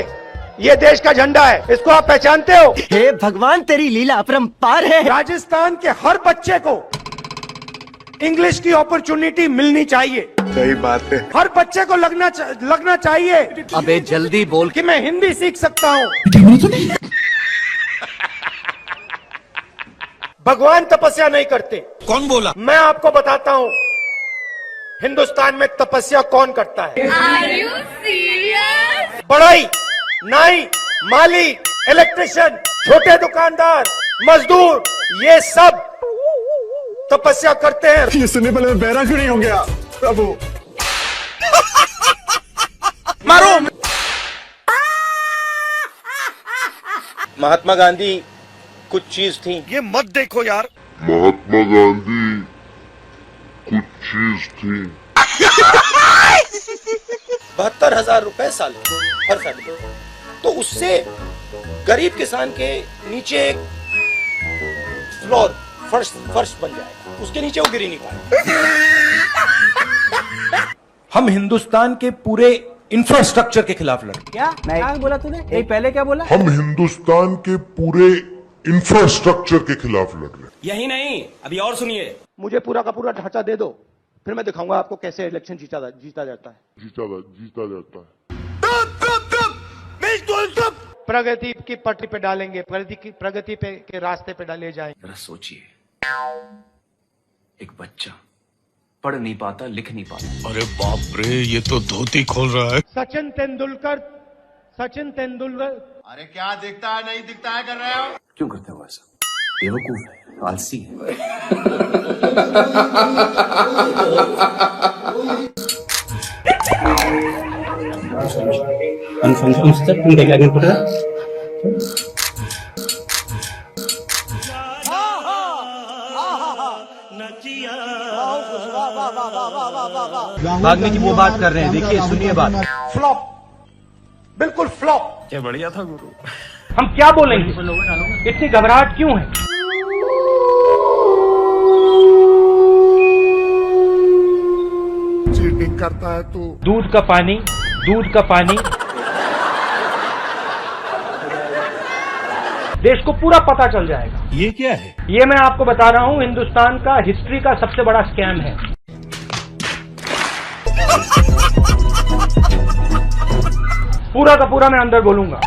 ये देश का झंडा है, इसको आप पहचानते हो? हे भगवान, तेरी लीला अपरंपार है। राजस्थान के हर बच्चे को इंग्लिश की अपॉर्चुनिटी मिलनी चाहिए। सही बात है। हर बच्चे को लगना चाहिए अबे जल्दी बोल कि मैं हिंदी सीख सकता हूँ। भगवान तपस्या नहीं करते। कौन बोला? मैं आपको बताता हूँ हिंदुस्तान में तपस्या कौन करता है। Are you serious? बढ़ई, नाई, माली, इलेक्ट्रिशियन, छोटे दुकानदार, मजदूर, ये सब तपस्या करते हैं। ये सुनने पहले मैं बहरा क्यों नहीं हो गया प्रभु? मारो। महात्मा गांधी कुछ चीज थी, ये मत देखो यार। महात्मा गांधी कुछ चीज थी। 72,000 रुपए साल हर साल, तो उससे गरीब किसान के नीचे एक फ्लोर फर्श बन जाएगा, उसके नीचे वो गिर ही नहीं पाएगा। हम हिंदुस्तान के पूरे इंफ्रास्ट्रक्चर के खिलाफ लड़े। क्या बोला तूने? नहीं, पहले क्या बोला? हम हिंदुस्तान के पूरे इंफ्रास्ट्रक्चर के खिलाफ लड़ रहे हैं। यही नहीं, अभी और सुनिए। मुझे पूरा का पूरा ढांचा दे दो, फिर मैं दिखाऊंगा आपको कैसे इलेक्शन जीता जाता है। जीता जाता है। प्रगति की पटरी पे डालेंगे, प्रगति पे के रास्ते पे डाले जाएंगे। जरा सोचिए, एक बच्चा पढ़ नहीं पाता, लिख नहीं पाता। अरे बाप रे, ये तो धोती खोल रहा है। सचिन तेंदुलकर अरे क्या दिखता है नहीं दिखता है कर रहे हो? क्यों करते हो ऐसा? बेवकूफ है, आलसी है। भागने की वो बात कर रहे हैं, देखिए सुनिए बात। फ्लॉप, बिल्कुल फ्लॉप। क्या बढ़िया था गुरु। हम क्या बोलेंगे? इतनी घबराहट क्यों है? चीटिंग करता है तू। दूध का पानी देश को पूरा पता चल जाएगा। ये क्या है? ये मैं आपको बता रहा हूं, हिंदुस्तान का हिस्ट्री का सबसे बड़ा स्कैम है। पूरा का पूरा मैं अंदर बोलूंगा।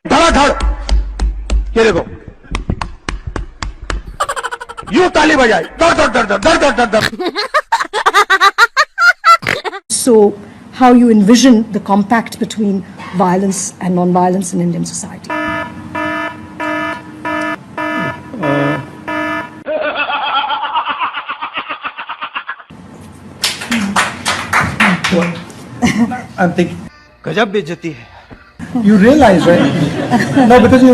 धड़ाधड़, ये देखो, यूं ताली बजाई, दर दर दर दर दर दर दर दर। So, how you envision the compact between violence and non-violence in Indian society? I'm thinking. गजब बेइज्जती है। You realize, right? No, because you.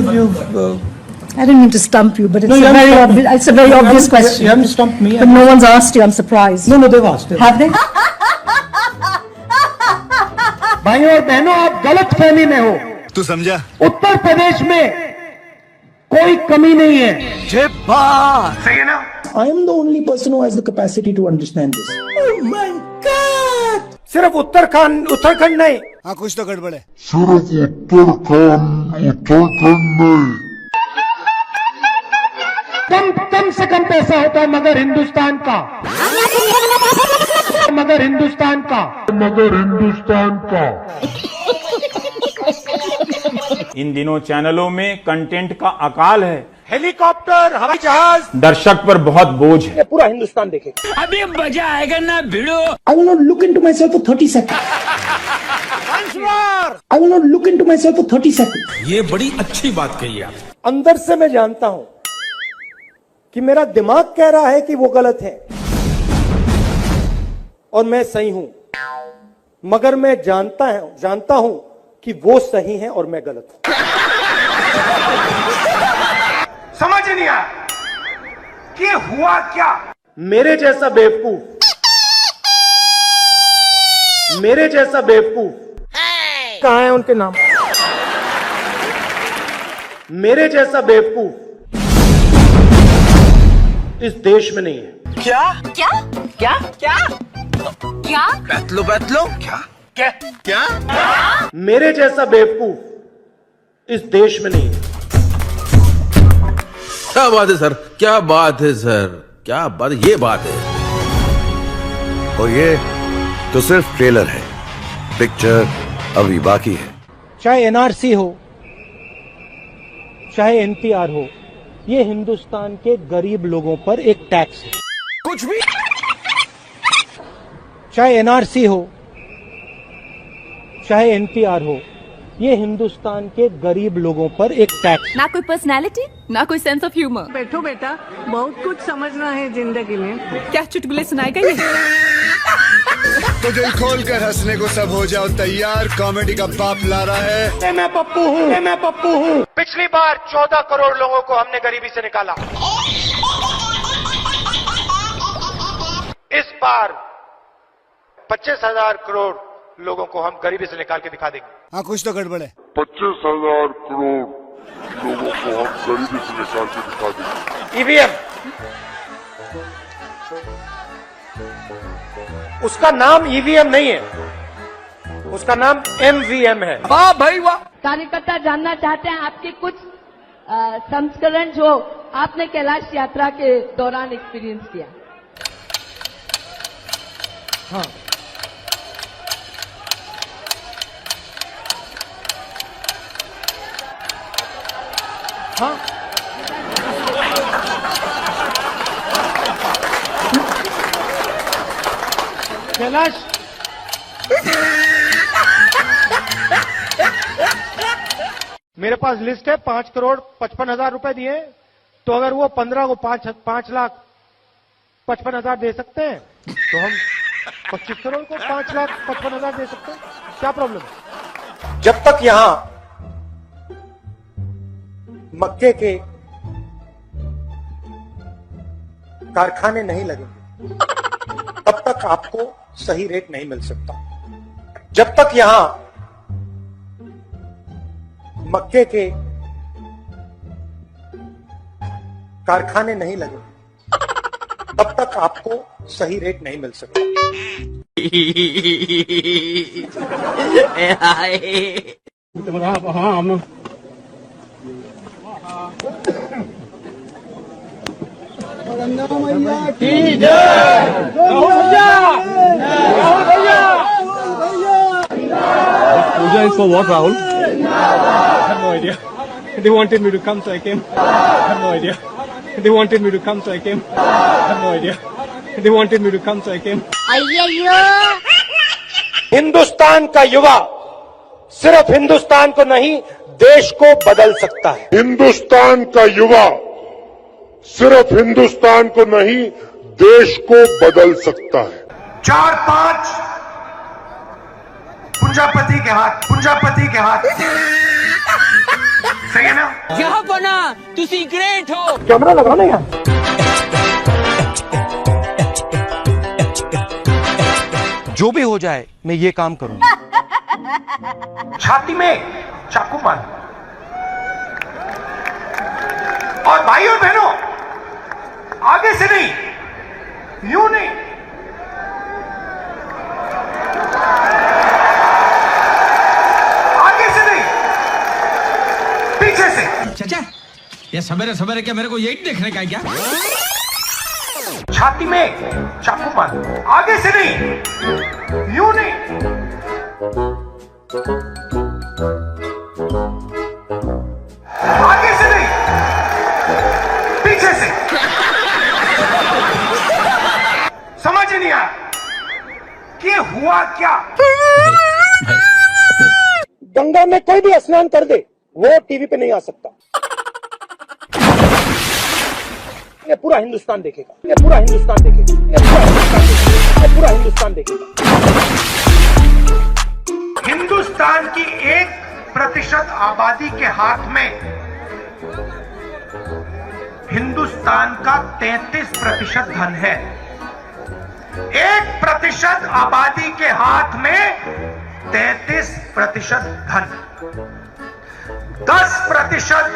I didn't mean to stump you, but it's a very obvious question. You haven't stumped me. But no one's asked you. I'm surprised. No, they've asked. Have they? भाइयों और बहनों, आप गलत फहमी में हो। तू समझा? उत्तर प्रदेश में कोई कमी नहीं है। I am the only person who has the capacity to understand this. Oh my God! सिर्फ उत्तराखंड नहीं, हाँ कुछ तो गड़बड़ है। सिर्फ उत्तराखंड नहीं। कम से कम पैसा होता है मगर हिंदुस्तान का। इन दिनों चैनलों में कंटेंट का अकाल है। हेलीकॉप्टर, हवाई जहाज, दर्शक पर बहुत बोझ है। पूरा हिंदुस्तान देखेगा। अभी मजा आएगा ना भिड़ो। I will not look into myself for 30 seconds. I will not look into myself for 30 seconds. ये बड़ी अच्छी बात कही आप। अंदर से मैं जानता हूं कि मेरा दिमाग कह रहा है कि वो गलत है और मैं सही हूं, मगर मैं जानता हूं कि वो सही है और मैं गलत हूं। समझ नहीं आया कि हुआ क्या? मेरे जैसा बेवकूफ कहां है उनके नाम? मेरे जैसा बेवकूफ इस देश में नहीं है। क्या? बैठ लो क्या? मेरे जैसा बेवकूफ इस देश में नहीं है। क्या बात है सर, क्या बात है सर, क्या बात, ये बात है। और ये तो सिर्फ ट्रेलर है, पिक्चर अभी बाकी है। चाहे एनआरसी हो, चाहे एनपीआर हो, ये हिंदुस्तान के गरीब लोगों पर एक टैक्स है। कुछ भी। चाहे एनआरसी हो, चाहे एनपीआर हो, ये हिंदुस्तान के गरीब लोगों पर एक टैक्स। ना कोई पर्सनालिटी, ना कोई सेंस ऑफ ह्यूमर। बैठो बेटा, बहुत कुछ समझना है जिंदगी में। क्या चुटकुले सुनाएगा ये? तो दिल खोल कर हंसने को सब हो जाओ तैयार। कॉमेडी का बाप ला रहा है। मैं पप्पू हूँ, मैं पप्पू हूँ। पिछली बार 14 करोड़ लोगों को हमने गरीबी से निकाला। इस बार 25,000 करोड़ लोगों को हम गरीबी से निकाल के दिखा देंगे। हाँ, कुछ तो गड़बड़ है। 25,000 करोड़ लोगों को हम गरीबी से निकाल के दिखा देंगे। ईवीएम, उसका नाम ईवीएम नहीं है, उसका नाम एमवीएम है। वाह भाई वाह। कार्यकर्ता जानना चाहते हैं आपके कुछ संस्करण जो आपने कैलाश यात्रा के दौरान एक्सपीरियंस किया। हाँ, हाँ, कैलाश, मेरे पास लिस्ट है। 5 करोड़ 55,000 रुपए दिए, तो अगर वो 15 को 5,55,000 दे सकते हैं, तो हम 25 करोड़ को 5,55,000 दे सकते हैं। क्या प्रॉब्लम है? जब तक यहां मक्के के कारखाने नहीं लगेंगे, तब तक आपको सही रेट नहीं मिल सकता। जब तक यहां मक्के के कारखाने नहीं लगेंगे, तब तक आपको सही रेट नहीं मिल सकता। Puja is for what, Rahul? I have no idea. They wanted me to come, so I came. I have no idea. They wanted me to come, so I came. I have no idea. They wanted me to come, so I came. Hindustan का युवा सिर्फ हिंदुस्तान को नहीं, देश को बदल सकता है। हिंदुस्तान का युवा सिर्फ हिंदुस्तान को नहीं, देश को बदल सकता है। 4-5 पूंजापति के हाथ, पूंजापति के हाथ। सही है ना? यहाँ बना तुसी ग्रेट हो। कैमरा लगा ना यार। जो भी हो जाए, मैं ये काम करूंगा। छाती में चाकू मार, और भाई और बहनों, आगे से नहीं, यूं नहीं, आगे से नहीं, पीछे से। चाचा, ये सवेरे सवेरे क्या मेरे को यही देखने का है क्या? छाती में चाकू मार, आगे से नहीं, यूं नहीं, आगे से नहीं, पीछे से। समझ नहीं आया कि हुआ क्या? गंगा में कोई भी स्नान कर दे, वो टीवी पे नहीं आ सकता। ये पूरा हिंदुस्तान देखेगा, ये पूरा हिंदुस्तान देखेगा, ये पूरा हिंदुस्तान देखेगा, ये पूरा हिंदुस्तान देखेगा। हिंदुस्तान की 1% आबादी के हाथ में हिंदुस्तान का 33% धन है। 1% आबादी के हाथ में 33% धन, 10%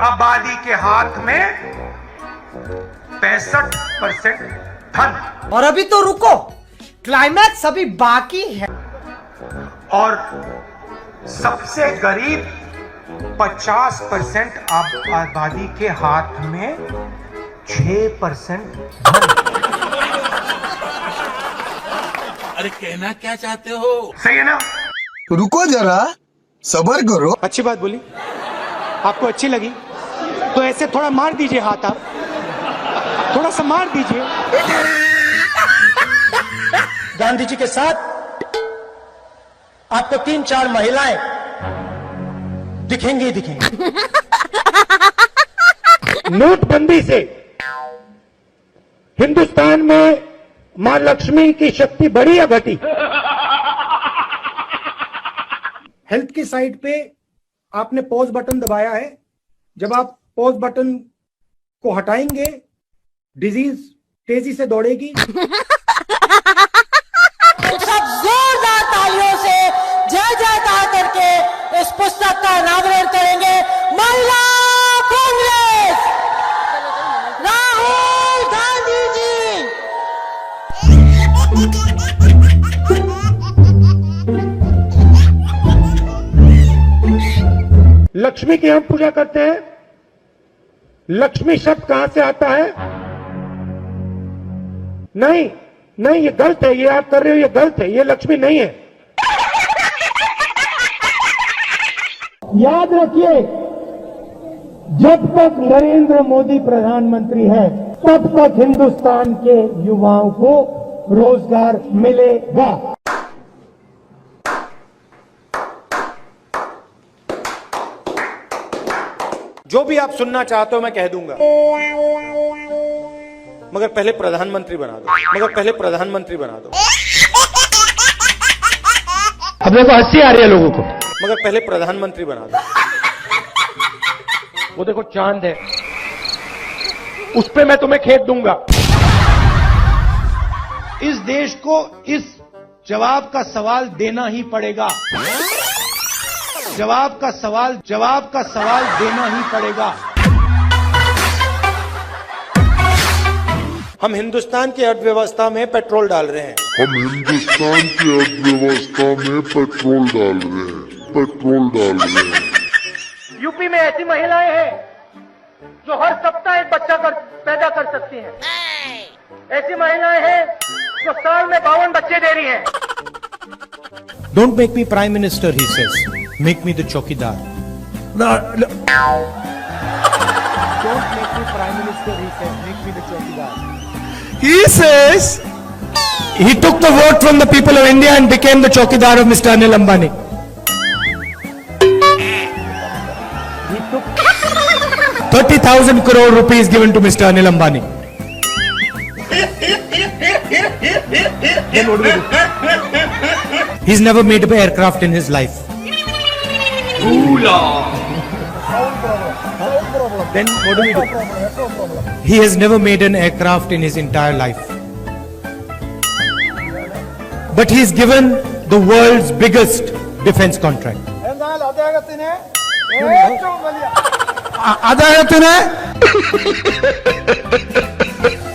आबादी के हाथ में 65% धन। और अभी तो रुको, क्लाइमैक्स अभी बाकी है। और सबसे गरीब 50% आबादी के हाथ में 6% धन। अरे कहना क्या चाहते हो? सही है ना? रुको जरा, सबर करो। अच्छी बात बोली, आपको अच्छी लगी तो ऐसे थोड़ा मार दीजिए हाथ, आप थोड़ा सा मार दीजिए। गांधी जी के साथ आपको 3-4 महिलाएं दिखेंगी ही दिखेंगी। नोटबंदी से हिंदुस्तान में मां लक्ष्मी की शक्ति बढ़ी या घटी? हेल्थ की साइड पे आपने पॉज बटन दबाया है। जब आप पॉज बटन को हटाएंगे डिजीज तेजी से दौड़ेगी। सब जोरदार तालियों से जय जयकार करके इस पुस्तक का अनावरण करेंगे। महिला कांग्रेस राहुल गांधी जी। लक्ष्मी की हम पूजा करते हैं। लक्ष्मी शब्द कहां से आता है? नहीं नहीं, ये गलत है। ये आप कर रहे हो, ये गलत है। ये लक्ष्मी नहीं है। याद रखिए, जब तक नरेंद्र मोदी प्रधानमंत्री है तब तक हिंदुस्तान के युवाओं को रोजगार मिलेगा। जो भी आप सुनना चाहते हो मैं कह दूंगा, मगर पहले प्रधानमंत्री बना दो। मगर पहले प्रधानमंत्री बना दो। अब देखो हंसी आ रही है लोगों को। मगर पहले प्रधानमंत्री बना दो। वो देखो चांद है, उस पे मैं तुम्हें खेत दूंगा। इस देश को इस जवाब का सवाल देना ही पड़ेगा। जवाब का सवाल देना ही पड़ेगा। हम हिंदुस्तान की अर्थव्यवस्था में पेट्रोल डाल रहे हैं। हम हिंदुस्तान की अर्थव्यवस्था में पेट्रोल डाल रहे हैं। यूपी में ऐसी महिलाएं हैं जो हर सप्ताह एक बच्चा पैदा कर सकती हैं। ऐसी महिलाएं हैं जो साल में 52 बच्चे दे रही हैं। Don't make me prime minister, he says. Make me the chowkidar. No. Don't make me prime minister, he says. Make me the chowkidar. He says he took the vote from the people of India and became the chowkidar of Mr. Anil Ambani. He took 30,000 crore rupees given to Mr. Anil Ambani. Then what do we do? He's never made an aircraft in his life. Then what do we do? He has never made an aircraft in his entire life. But he's given the world's biggest defense contract.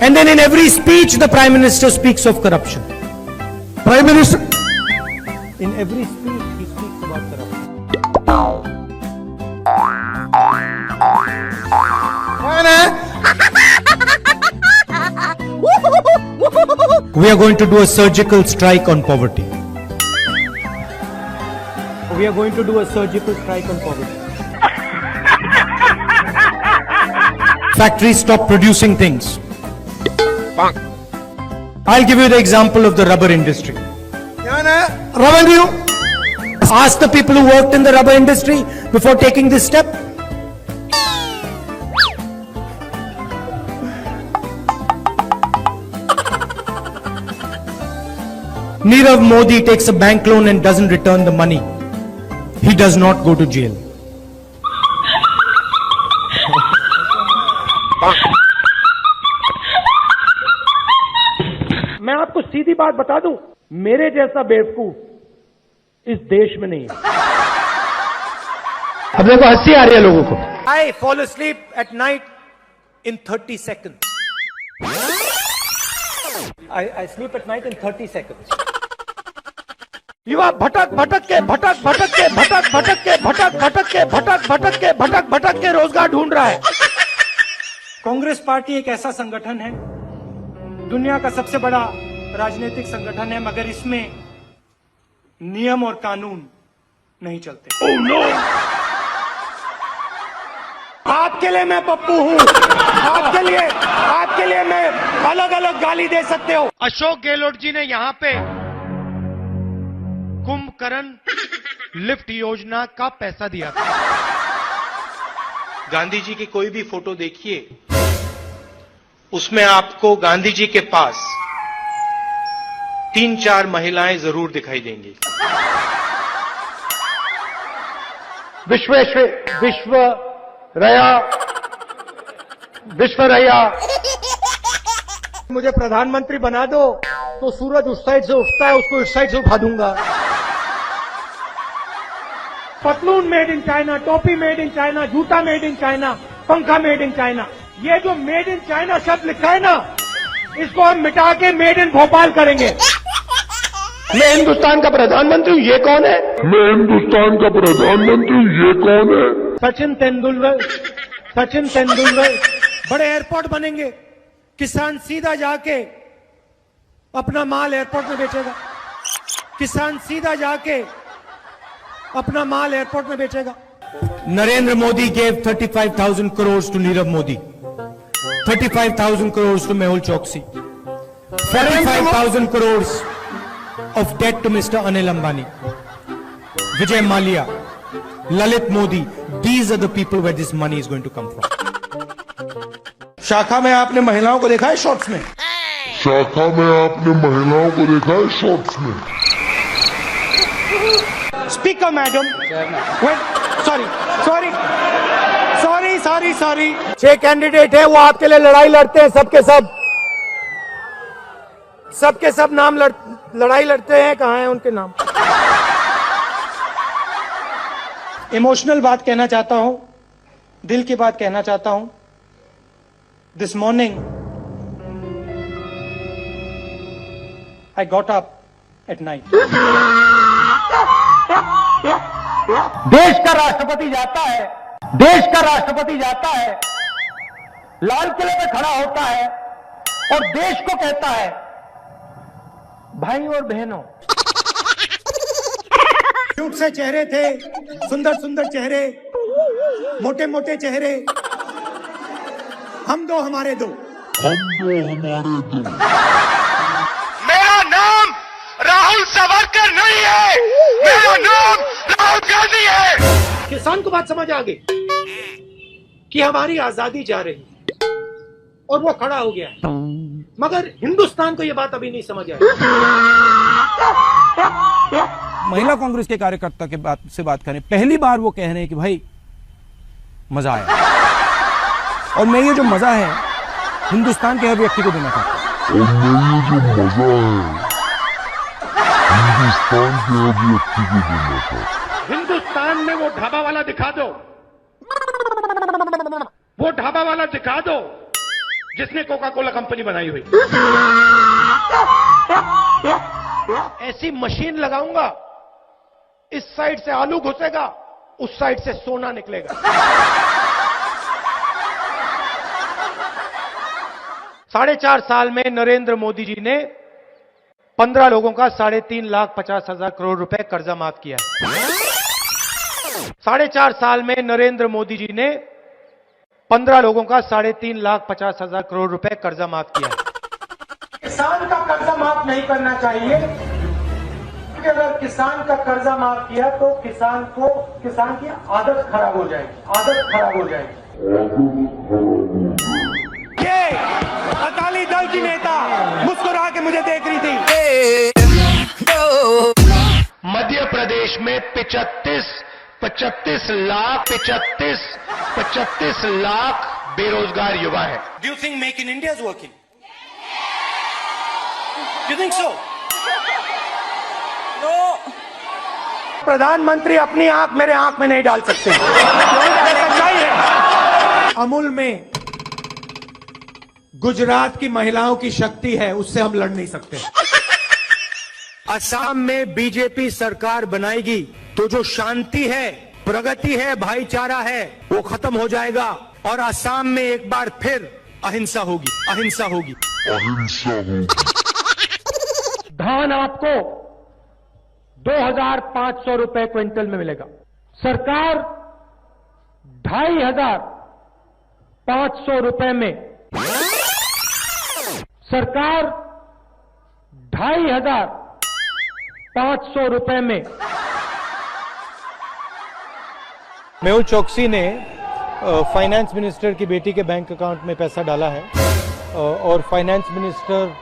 And then in every speech the Prime Minister speaks of corruption. Prime Minister, in every speech he speaks about corruption. We are going to do a surgical strike on poverty. We are going to do a surgical strike on poverty. Factories stop producing things. I'll give you the example of the rubber industry. Revenue. Ask the people who worked in the rubber industry before taking this step. Nirav Modi takes a bank loan and doesn't return the money. He does not go to jail. मैं आपको सीधी बात बता दूं, मेरे जैसा बेवकूफ इस देश में नहीं है। अब देखो हंसी आ रही है लोगों को। I fall asleep at night in 30 seconds. I sleep at night in 30 seconds. युवा भटक भटक के रोजगार ढूंढ रहा है। कांग्रेस पार्टी एक ऐसा संगठन है, दुनिया का सबसे बड़ा राजनीतिक संगठन है, मगर इसमें नियम और कानून नहीं चलते। Oh, no! आपके लिए मैं पप्पू हूं। आपके लिए मैं अलग अलग गाली दे सकते हो। अशोक गहलोत जी ने यहां पे कुंभकर्ण लिफ्ट योजना का पैसा दिया था। गांधी जी की कोई भी फोटो देखिए, उसमें आपको गांधी जी के पास 3-4 महिलाएं जरूर दिखाई देंगी। विश्वरया मुझे प्रधानमंत्री बना दो तो सूरज उस साइड से उठता है, उसको इस साइड से उठा दूंगा। पतलून मेड इन चाइना, टोपी मेड इन चाइना, जूता मेड इन चाइना, पंखा मेड इन चाइना। ये जो मेड इन चाइना शब्द लिखा है ना, इसको हम मिटा के मेड इन भोपाल करेंगे। मैं हिंदुस्तान का प्रधानमंत्री हूं, ये कौन है? मैं हिंदुस्तान का प्रधानमंत्री हूं, ये कौन है? सचिन तेंदुलकर। बड़े एयरपोर्ट बनेंगे, किसान सीधा जाके अपना माल एयरपोर्ट में बेचेगा। किसान सीधा जाके अपना माल एयरपोर्ट में बेचेगा। Narendra Modi gave 35,000 crores to Nirav Modi, 35,000 crores to Mehul Choksi, 45,000 crores of debt to Mr. Anil Ambani, Vijay Mallya, Lalit Modi. These are the people where this money is going to come from. शाखा में आपने महिलाओं को देखा है shorts में? शाखा में आपने महिलाओं को देखा है शॉर्ट्स में? स्पीकर मैडम, सॉरी 6 कैंडिडेट है, वो आपके लिए लड़ाई लड़ते हैं। सबके सब नाम लड़ाई लड़ते हैं। कहाँ हैं उनके नाम? इमोशनल बात कहना चाहता हूं, दिल की बात कहना चाहता हूं। This morning, I got up at night. देश का राष्ट्रपति जाता है, लाल किले पे खड़ा होता है और देश को कहता है, भाई और बहनों। क्यूट से चेहरे थे, सुंदर चेहरे, मोटे चेहरे। हम दो हमारे दो। मेरा नाम राहुल सावरकर नहीं है, मेरा नाम राहुल गांधी है। किसान को बात समझ आ गई कि हमारी आजादी जा रही है और वो खड़ा हो गया है, मगर हिंदुस्तान को ये बात अभी नहीं समझ आई। महिला कांग्रेस के कार्यकर्ता के बात करें, पहली बार वो कह रहे हैं कि भाई मजा आया, और मैं ये जो मजा है हिंदुस्तान के हर व्यक्ति को देना चाहता हूं। हिंदुस्तान में वो ढाबा वाला दिखा दो, जिसने कोका कोला कंपनी बनाई हुई। ऐसी मशीन लगाऊंगा, इस साइड से आलू घुसेगा, उस साइड से सोना निकलेगा। 4.5 साल में नरेंद्र मोदी जी ने 15 लोगों का 3,50,000 करोड़ रुपए कर्जा माफ किया है। 4.5 साल में नरेंद्र मोदी जी ने 15 लोगों का 3,50,000 करोड़ रुपए कर्जा माफ किया है। किसान का कर्जा माफ नहीं करना चाहिए, क्योंकि अगर किसान का कर्जा माफ किया तो किसान की आदत खराब हो जाएगी। ये अकाली दल की नेता मुस्कुरा के मुझे देख रही थी। मध्य प्रदेश में 35 लाख बेरोजगार युवा है। Do you think make in India is working? Do you think so? No. प्रधानमंत्री अपनी आंख मेरे आंख में नहीं डाल सकते। सच्चाई है। अमूल में गुजरात की महिलाओं की शक्ति है, उससे हम लड़ नहीं सकते। असम में बीजेपी सरकार बनाएगी तो जो शांति है, प्रगति है, भाईचारा है, वो खत्म हो जाएगा और असम में एक बार फिर अहिंसा होगी। धान आपको 2,500 रुपए क्विंटल में मिलेगा। सरकार 2,500 रुपए में, सरकार 2,500 रुपए में। मेहुल चोकसी ने फाइनेंस मिनिस्टर की बेटी के बैंक अकाउंट में पैसा डाला है और फाइनेंस मिनिस्टर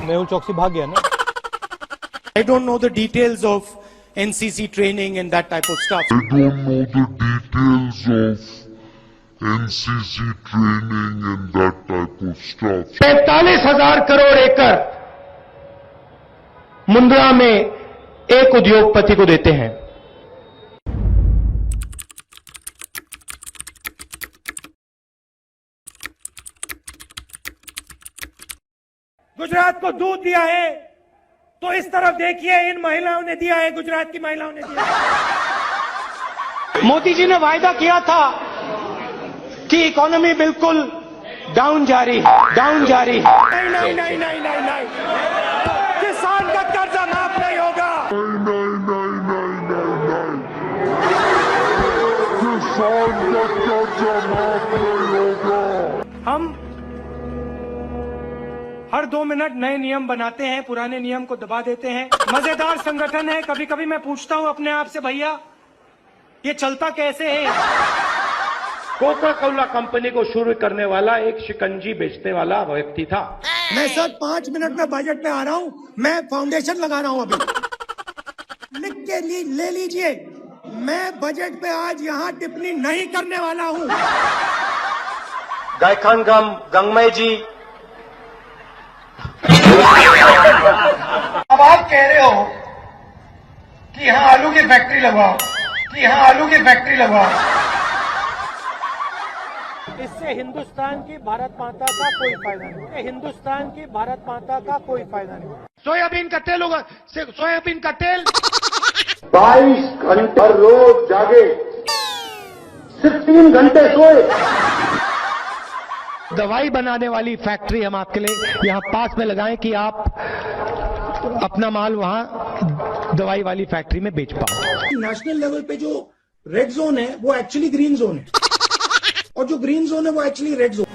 मेहुल चौकसी भाग गया ना. I don't know the details of NCC training and that type of stuff. I don't know the details of NCC training and that type of stuff. 45,000 crore एकड़ मुंद्रा में एक उद्योगपति को देते हैं. गुजरात को दूध दिया है तो इस तरफ देखिए, इन महिलाओं ने दिया है, गुजरात की महिलाओं ने दिया है. मोदी जी ने वायदा किया था कि इकोनॉमी बिल्कुल डाउन जा रही है. नहीं, किसान का कर्जा माफ नहीं होगा. किसान का कर्जा माफ नहीं होगा. हम हर 2 मिनट नए नियम बनाते हैं, पुराने नियम को दबा देते हैं. मजेदार संगठन है. कभी कभी मैं पूछता हूं अपने आप से, भैया ये चलता कैसे है? कोका कोला कंपनी को शुरू करने वाला एक शिकंजी बेचने वाला व्यक्ति था. मैं सर 5 मिनट में बजट में आ रहा हूँ. मैं फाउंडेशन लगा रहा हूँ अभी. लिख के ले लीजिए, मैं बजट पे आज यहाँ टिप्पणी नहीं करने वाला हूँ. गायखान गंगमय जी, अब आप कह रहे हो कि यहां आलू की फैक्ट्री लगवाओ, इससे हिंदुस्तान की भारत माता का कोई फायदा नहीं. हिंदुस्तान की भारत माता का कोई फायदा नहीं. सोयाबीन का तेल होगा, सोयाबीन का तेल 22 घंटे हर रोज जागे, सिर्फ 3 घंटे सोए. दवाई बनाने वाली फैक्ट्री हम आपके लिए यहाँ पास में लगाएं कि आप अपना माल वहाँ दवाई वाली फैक्ट्री में बेच पाओ. नेशनल लेवल पे जो रेड जोन है वो एक्चुअली ग्रीन जोन है, और जो ग्रीन जोन है वो एक्चुअली रेड जोन.